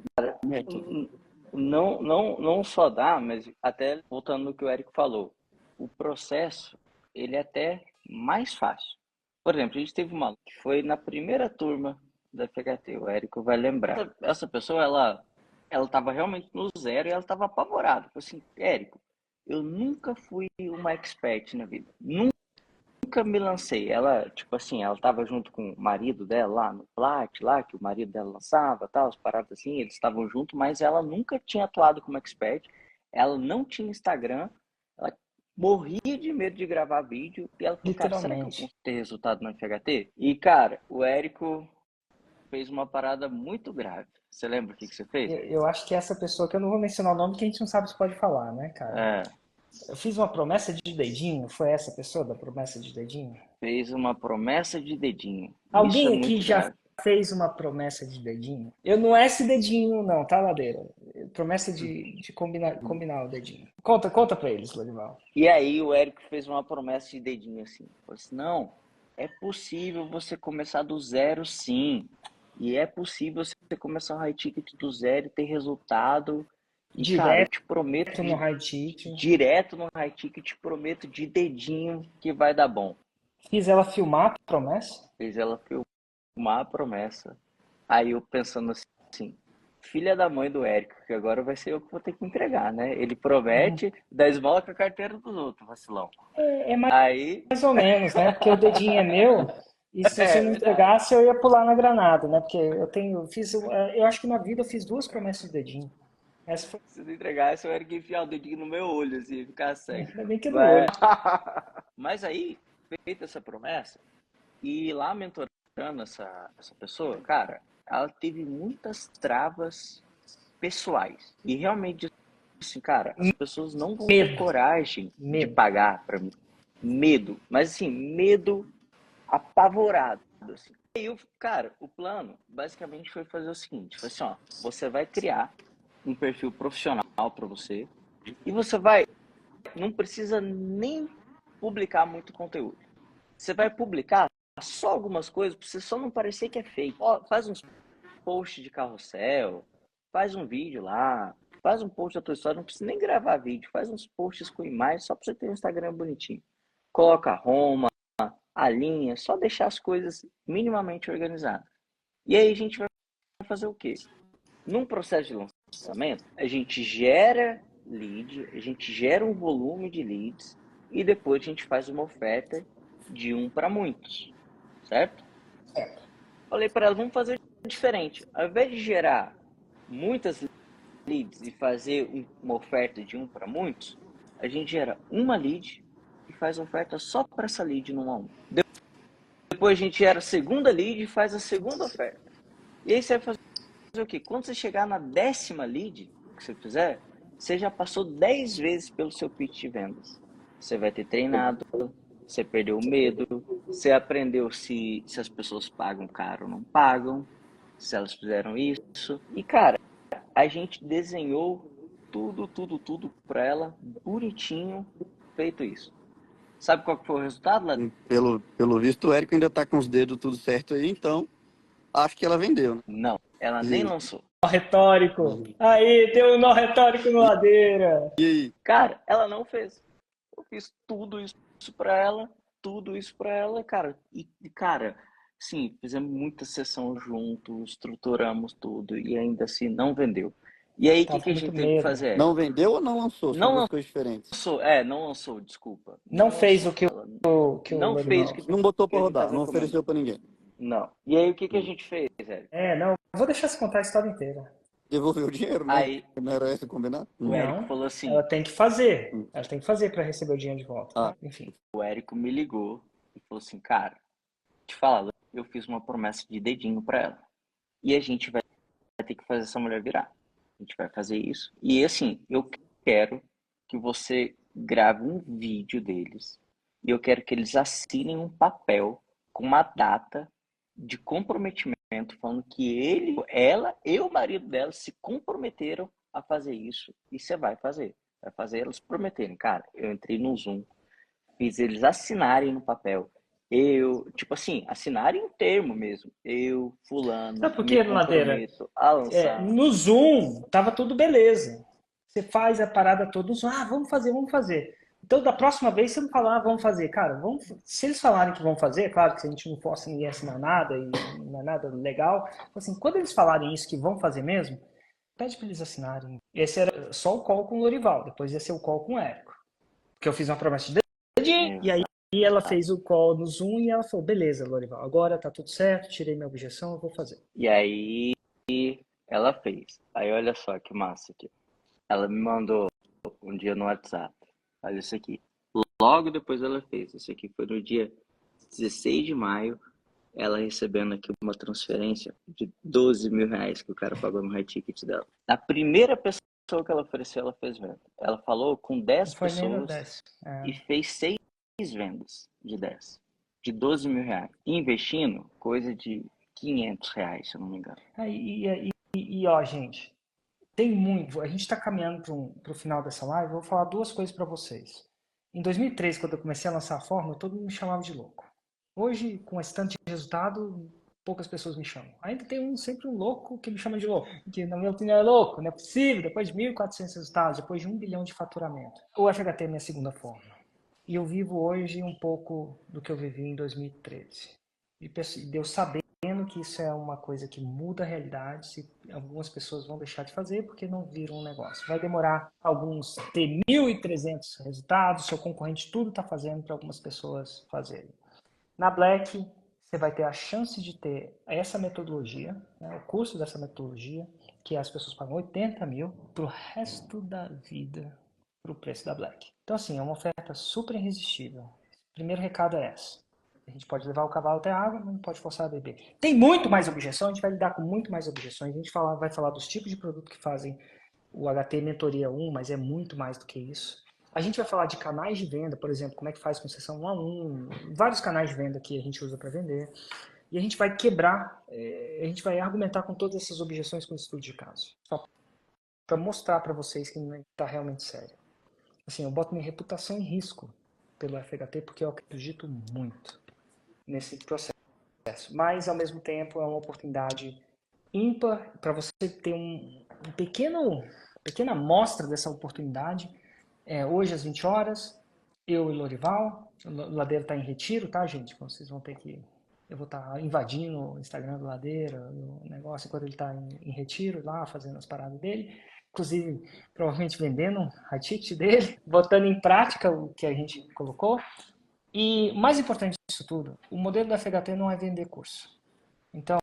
Speaker 1: o método?
Speaker 3: não só dá, mas até voltando no que o Érico falou, o processo ele é até mais fácil. Por exemplo, a gente teve uma que foi na primeira turma da FHT, o Érico vai lembrar. Essa pessoa, ela estava realmente no zero e ela estava apavorada. Falei assim, Érico, eu nunca fui uma expert na vida. Nunca me lancei. Ela, tipo assim, ela tava junto com o marido dela lá no Plat, lá, que o marido dela lançava, tal, as paradas assim, eles estavam juntos, mas ela nunca tinha atuado como expert, ela não tinha Instagram, ela morria de medo de gravar vídeo. E ela falou, cara, será que eu
Speaker 2: Literalmente.
Speaker 3: consigo ter resultado no FHT? E, cara, o Érico fez uma parada muito grave. Você lembra o que você fez, Érico?
Speaker 2: Eu acho que essa pessoa, que eu não vou mencionar o nome, que a gente não sabe se pode falar, né, cara?
Speaker 3: É,
Speaker 2: Eu fiz uma promessa de dedinho, foi essa pessoa da promessa de dedinho?
Speaker 3: fez uma promessa de dedinho. Isso é
Speaker 2: Alguém aqui
Speaker 3: muito
Speaker 2: já
Speaker 3: grave.
Speaker 2: fez uma promessa de dedinho? Eu não é esse dedinho, não, tá, Ladeira? Promessa de combinar o dedinho. Conta pra eles, Lorival.
Speaker 3: E aí o Érico fez uma promessa de dedinho assim. Falou assim, não, é possível você começar do zero, sim. E é possível você começar o high ticket do zero e ter resultado. E, cara, eu
Speaker 2: Direto
Speaker 3: te prometo
Speaker 2: no high ticket.
Speaker 3: direto no high ticket, te prometo de dedinho que vai dar bom.
Speaker 2: Fiz ela filmar a promessa.
Speaker 3: Fez ela filmar a promessa. Aí eu pensando assim, filha da mãe do Érico, que agora vai ser eu que vou ter que entregar, né? Ele promete dar esmola com a carteira dos outros, vacilão.
Speaker 2: É mais
Speaker 3: Aí,
Speaker 2: ou menos, né? Porque o dedinho é meu. E se você
Speaker 3: é
Speaker 2: não
Speaker 3: verdade.
Speaker 2: entregasse, eu ia pular na granada, né? Porque eu acho que na vida eu fiz 2 promessas de dedinho. Essa foi,
Speaker 3: Se não entregasse, eu era que enfiar o dedinho no meu olho, assim, ficar cego.
Speaker 2: ainda bem que é do
Speaker 3: Mas,
Speaker 2: olho.
Speaker 3: mas aí, feita essa promessa, e lá mentorando essa pessoa, cara, ela teve muitas travas pessoais. E realmente, assim, cara, as pessoas não vão ter
Speaker 2: Medo,
Speaker 3: coragem de
Speaker 2: medo.
Speaker 3: pagar pra mim. Medo. Mas, assim, medo apavorado, assim. E aí, cara, o plano basicamente foi fazer o seguinte, foi assim, ó, você vai criar um perfil profissional para você e você vai, não precisa nem publicar muito conteúdo. Você vai publicar só algumas coisas para você só não parecer que é fake. Ó, faz uns posts de carrossel, faz um vídeo lá, faz um post da tua história, não precisa nem gravar vídeo, faz uns posts com imagens só para você ter um Instagram bonitinho. Coloca Roma, a linha, só deixar as coisas minimamente organizadas. E aí a gente vai fazer o quê? Num processo de lançamento, a gente gera lead, a gente gera um volume de leads e depois a gente faz uma oferta de um para muitos, certo? Falei para ela, vamos fazer diferente. Ao invés de gerar muitas leads e fazer uma oferta de um para muitos, a gente gera uma lead e faz oferta só para essa lead no 1 a 1. Depois a gente gera a segunda lead e faz a segunda oferta. E aí você vai fazer o quê? Quando você chegar na 10ª lead que você fizer, você já passou 10 vezes pelo seu pitch de vendas. Você vai ter treinado, você perdeu o medo, você aprendeu se as pessoas pagam caro ou não pagam, se elas fizeram isso. E, cara, a gente desenhou tudo para ela, bonitinho, feito isso. Sabe qual que foi o resultado, Lado?
Speaker 1: Pelo visto, o Érico ainda tá com os dedos tudo certo aí, então acho que ela vendeu, né?
Speaker 3: Não, ela nem lançou.
Speaker 2: Nó retórico. Aí, tem um nó retórico no Ladeira.
Speaker 1: E aí?
Speaker 3: Cara, ela não fez. Eu fiz tudo isso pra ela, cara. E, cara, sim, fizemos muita sessão junto, estruturamos tudo e ainda assim não vendeu. E aí, o que
Speaker 2: Tava
Speaker 3: que
Speaker 2: com
Speaker 3: a
Speaker 2: muito
Speaker 3: gente teve que
Speaker 2: medo.
Speaker 3: fazer?
Speaker 1: Não vendeu ou não lançou? São
Speaker 3: Não
Speaker 1: duas coisas diferentes.
Speaker 3: não lançou, desculpa.
Speaker 2: Não
Speaker 3: Não
Speaker 2: fez o
Speaker 3: lançou.
Speaker 2: que
Speaker 3: Ela
Speaker 2: o
Speaker 3: não fez o
Speaker 2: Lorival.
Speaker 3: que
Speaker 1: Não botou pra
Speaker 3: a gente
Speaker 1: rodar,
Speaker 3: tava
Speaker 1: não
Speaker 3: recomendando.
Speaker 1: ofereceu pra ninguém.
Speaker 3: Não. E aí, o que que a gente fez, velho?
Speaker 2: Não. Vou deixar você contar a história inteira.
Speaker 1: Devolveu o dinheiro, né?
Speaker 3: Aí,
Speaker 1: Não era esse o combinado?
Speaker 3: o Érico
Speaker 2: Não.
Speaker 3: falou
Speaker 2: Ela
Speaker 3: assim,
Speaker 2: tem que fazer. Ela tem que fazer pra receber o dinheiro de volta.
Speaker 1: Ah.
Speaker 2: Enfim.
Speaker 3: o Érico me ligou e falou assim, cara, te falar, eu fiz uma promessa de dedinho pra ela. E a gente vai ter que fazer essa mulher virar. A gente vai fazer isso. E assim, eu quero que você grave um vídeo deles. E eu quero que eles assinem um papel com uma data de comprometimento, falando que ela e o marido dela se comprometeram a fazer isso. E você vai fazer. Vai fazer elas prometerem. Cara, eu entrei no Zoom, fiz eles assinarem no papel. Tipo assim, assinarem um termo mesmo. Eu, fulano,
Speaker 2: Sabe por
Speaker 3: me
Speaker 2: quê, Ladeira?
Speaker 3: comprometo a lançar.
Speaker 2: No Zoom, tava tudo beleza. Você faz a parada toda no Zoom. Ah, vamos fazer, vamos fazer. Então, da próxima vez, você não fala, ah, vamos fazer. Cara, se eles falarem que vão fazer, é claro que se a gente não força ninguém a assinar nada e não é nada legal. Assim, quando eles falarem isso, que vão fazer mesmo, pede para eles assinarem. Esse era só o call com o Lorival, depois ia ser o call com o Érico. Porque eu fiz uma promessa de dedinho, e aí ela fez o call no Zoom e ela falou, beleza, Lorival, agora tá tudo certo, tirei minha objeção, eu vou fazer.
Speaker 3: E aí ela fez. Aí olha só que massa aqui. Ela me mandou um dia no WhatsApp. Olha isso aqui. logo depois ela fez. Esse aqui foi no dia 16 de maio, ela recebendo aqui uma transferência de 12 mil reais que o cara pagou no high ticket dela. A primeira pessoa que ela ofereceu, ela fez venda. Ela falou com 10
Speaker 2: Não foi nem no
Speaker 3: pessoas
Speaker 2: 10.
Speaker 3: e fez 6 vendas de 10, de 12 mil reais. Investindo coisa de 500 reais, se eu não me engano.
Speaker 2: Ó, gente, tem muito. A gente está caminhando para o final dessa live. Eu vou falar duas coisas para vocês. Em 2013, quando eu comecei a lançar a fórmula, todo mundo me chamava de louco. Hoje, com esse tanto de resultado, poucas pessoas me chamam. Ainda tem sempre um louco que me chama de louco, que na minha opinião é louco, não é possível. Depois de 1.400 resultados, depois de 1 bilhão de faturamento. O FHT é minha segunda fórmula. E eu vivo hoje um pouco do que eu vivi em 2013. E eu sabendo que isso é uma coisa que muda a realidade, e algumas pessoas vão deixar de fazer porque não viram um negócio. Vai demorar alguns ter 1.300 resultados, seu concorrente tudo está fazendo para algumas pessoas fazerem. Na Black, você vai ter a chance de ter essa metodologia, né, o curso dessa metodologia, que as pessoas pagam 80 mil para o resto da vida, para o preço da Black. Então, assim, é uma oferta super irresistível. Primeiro recado é esse. A gente pode levar o cavalo até a água, mas não pode forçar a beber. Tem muito mais objeção, a gente vai lidar com muito mais objeções. A gente vai falar dos tipos de produto que fazem o HT Mentoria 1, mas é muito mais do que isso. A gente vai falar de canais de venda, por exemplo, como é que faz concessão 1 a 1, vários canais de venda que a gente usa para vender. E a gente vai quebrar, a gente vai argumentar com todas essas objeções com estudo de caso. Só para mostrar para vocês que está realmente sério. Assim, eu boto minha reputação em risco pelo FHT porque eu acredito muito nesse processo. Mas, ao mesmo tempo, é uma oportunidade ímpar para você ter uma pequena amostra dessa oportunidade. Hoje, às 20 horas, eu e Lorival. O Ladeira está em retiro, tá, gente? Vocês vão ter que... Eu vou estar invadindo o Instagram do Ladeira, o negócio, enquanto ele está em retiro lá, fazendo as paradas dele. Inclusive, provavelmente vendendo o high ticket dele, botando em prática o que a gente colocou. E, mais importante disso tudo, o modelo da FHT não é vender curso. Então,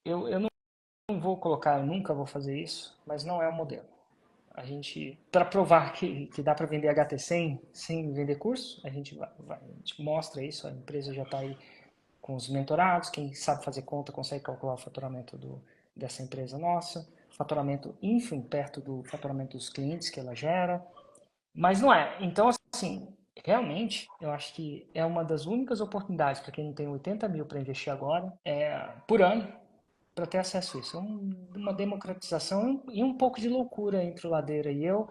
Speaker 2: eu não vou colocar, eu nunca vou fazer isso, mas não é o modelo. A gente, para provar que dá para vender HT sem vender curso, a gente mostra isso, a empresa já está aí com os mentorados, quem sabe fazer conta consegue calcular o faturamento dessa empresa nossa, faturamento ínfimo perto do faturamento dos clientes que ela gera, mas não é. Então, assim, realmente, eu acho que é uma das únicas oportunidades para quem não tem 80 mil para investir agora, por ano, para ter acesso a isso. É uma democratização e um pouco de loucura entre o Ladeira e eu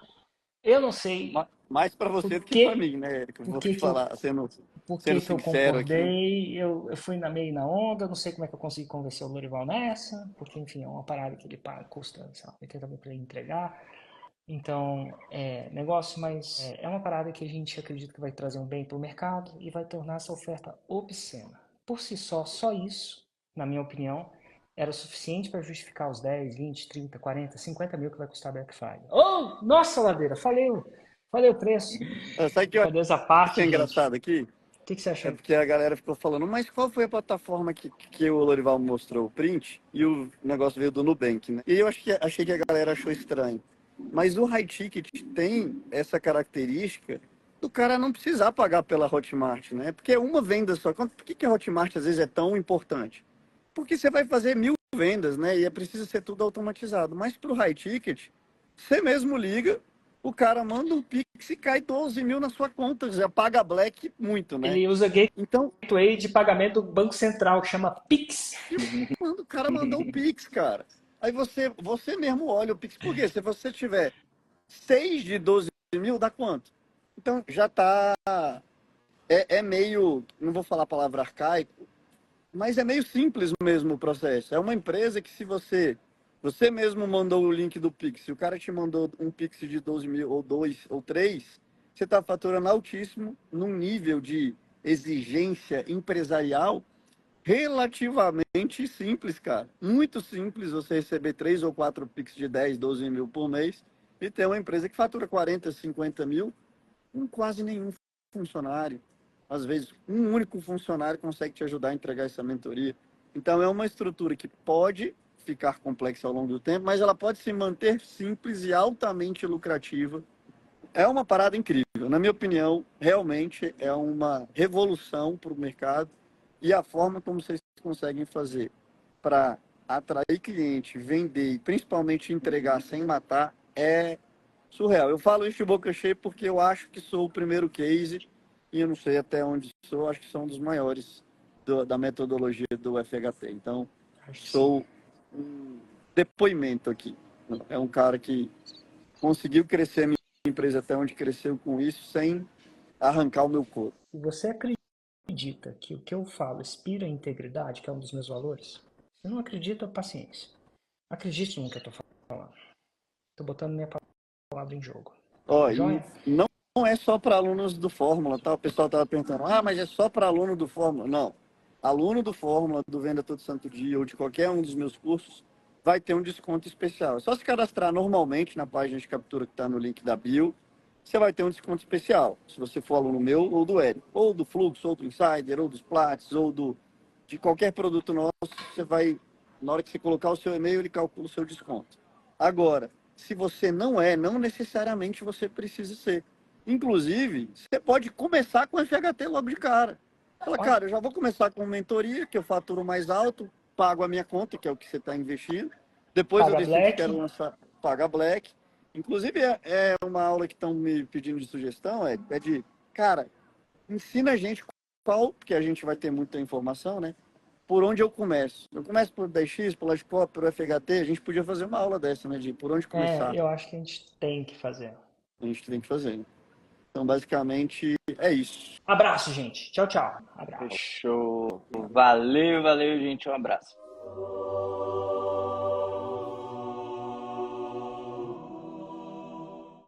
Speaker 2: não sei
Speaker 1: Mais para você
Speaker 2: por
Speaker 1: do que para
Speaker 2: que,
Speaker 1: mim, né, Érico?
Speaker 2: por
Speaker 1: Vou
Speaker 2: que,
Speaker 1: te
Speaker 2: que eu
Speaker 1: falar, sendo
Speaker 2: por que, que eu
Speaker 1: sincero aqui.
Speaker 2: concordei, eu fui meio na onda, não sei como é que eu consegui convencer o Lorival nessa, porque, enfim, é uma parada que ele custa, sei lá, 80 mil para ele entregar. Então, negócio, mas é uma parada que a gente acredita que vai trazer um bem para o mercado e vai tornar essa oferta obscena. Por si só isso, na minha opinião, era suficiente para justificar os 10, 20, 30, 40, 50 mil que vai custar a Black Friday. Oh, nossa, Ladeira, falei o preço.
Speaker 1: Sabe que eu
Speaker 2: Cadê essa parte,
Speaker 1: achei
Speaker 2: gente?
Speaker 1: engraçado aqui?
Speaker 2: O que você achou?
Speaker 1: É porque a galera ficou falando, mas qual foi a plataforma que o Lorival mostrou o print e o negócio veio do Nubank, né? E eu achei que a galera achou estranho. Mas o High Ticket tem essa característica do cara não precisar pagar pela Hotmart, né? Porque é uma venda só. Por que a Hotmart às vezes é tão importante? Porque você vai fazer 1.000 vendas, né? E é preciso ser tudo automatizado. Mas para o High Ticket, você mesmo liga, o cara manda um Pix e cai 12 mil na sua conta. Já paga Black muito, né?
Speaker 2: Ele usa
Speaker 1: Então,
Speaker 2: gateway de pagamento do Banco Central, que chama Pix.
Speaker 1: quando o cara mandou o Pix, cara. Aí você mesmo olha o Pix. Por quê? Se você tiver 6 de 12 mil, dá quanto? Então, já tá... É meio... Não vou falar a palavra arcaico, mas é meio simples mesmo o processo. É uma empresa que se você mesmo mandou o link do Pix, se o cara te mandou um Pix de 12 mil, ou 2, ou 3, você está faturando altíssimo, num nível de exigência empresarial relativamente simples, cara. Muito simples você receber 3 ou 4 Pix de 10, 12 mil por mês e ter uma empresa que fatura 40, 50 mil com quase nenhum funcionário. Às vezes, um único funcionário consegue te ajudar a entregar essa mentoria. Então, é uma estrutura que pode ficar complexa ao longo do tempo, mas ela pode se manter simples e altamente lucrativa é uma parada incrível. Na minha opinião, realmente é uma revolução para o mercado e a forma como vocês conseguem fazer para atrair cliente, vender e principalmente entregar sem matar é surreal. Eu falo isso de boca cheia porque eu acho que sou o primeiro case e eu não sei até onde sou, acho que sou um dos maiores da metodologia do FHT. Então, sou um depoimento aqui. É um cara que conseguiu crescer a minha empresa até onde cresceu com isso sem arrancar o meu couro.
Speaker 2: Se você acredita que o que eu falo inspira a integridade, que é um dos meus valores, se não acredita, paciência. Acredite no que eu tô falando. Tô botando minha palavra em jogo.
Speaker 1: Ó,
Speaker 2: Tá
Speaker 1: e
Speaker 2: joia?
Speaker 1: não é só para alunos do Fórmula, tá? O pessoal estava perguntando, mas é só para aluno do Fórmula. Não. Aluno do Fórmula, do Venda Todo Santo Dia ou de qualquer um dos meus cursos, vai ter um desconto especial. É só se cadastrar normalmente na página de captura que está no link da bio, você vai ter um desconto especial. Se você for aluno meu ou do Érico, ou do Fluxo, ou do Insider, ou dos Platts, ou de qualquer produto nosso, você vai, na hora que você colocar o seu e-mail, ele calcula o seu desconto. Agora, se você não necessariamente você precisa ser. Inclusive, você pode começar com FHT logo de cara. Fala, cara, eu já vou começar com mentoria, que eu faturo mais alto, pago a minha conta, que é o que você está investindo. Depois
Speaker 2: Paga
Speaker 1: eu decido se
Speaker 2: Black.
Speaker 1: quero lançar, paga Black. Inclusive, é uma aula que estão me pedindo de sugestão, é de, cara, ensina a gente qual, porque a gente vai ter muita informação, né? Por onde eu começo. Eu começo por 10x, por Lagepop, por FHT, a gente podia fazer uma aula dessa, né? De por onde começar.
Speaker 2: Eu acho que a gente tem que fazer.
Speaker 1: A gente tem que fazer. Né? Então, basicamente, é isso.
Speaker 2: Abraço, gente. Tchau, tchau. Abraço.
Speaker 3: Fechou. Valeu, gente. Um abraço.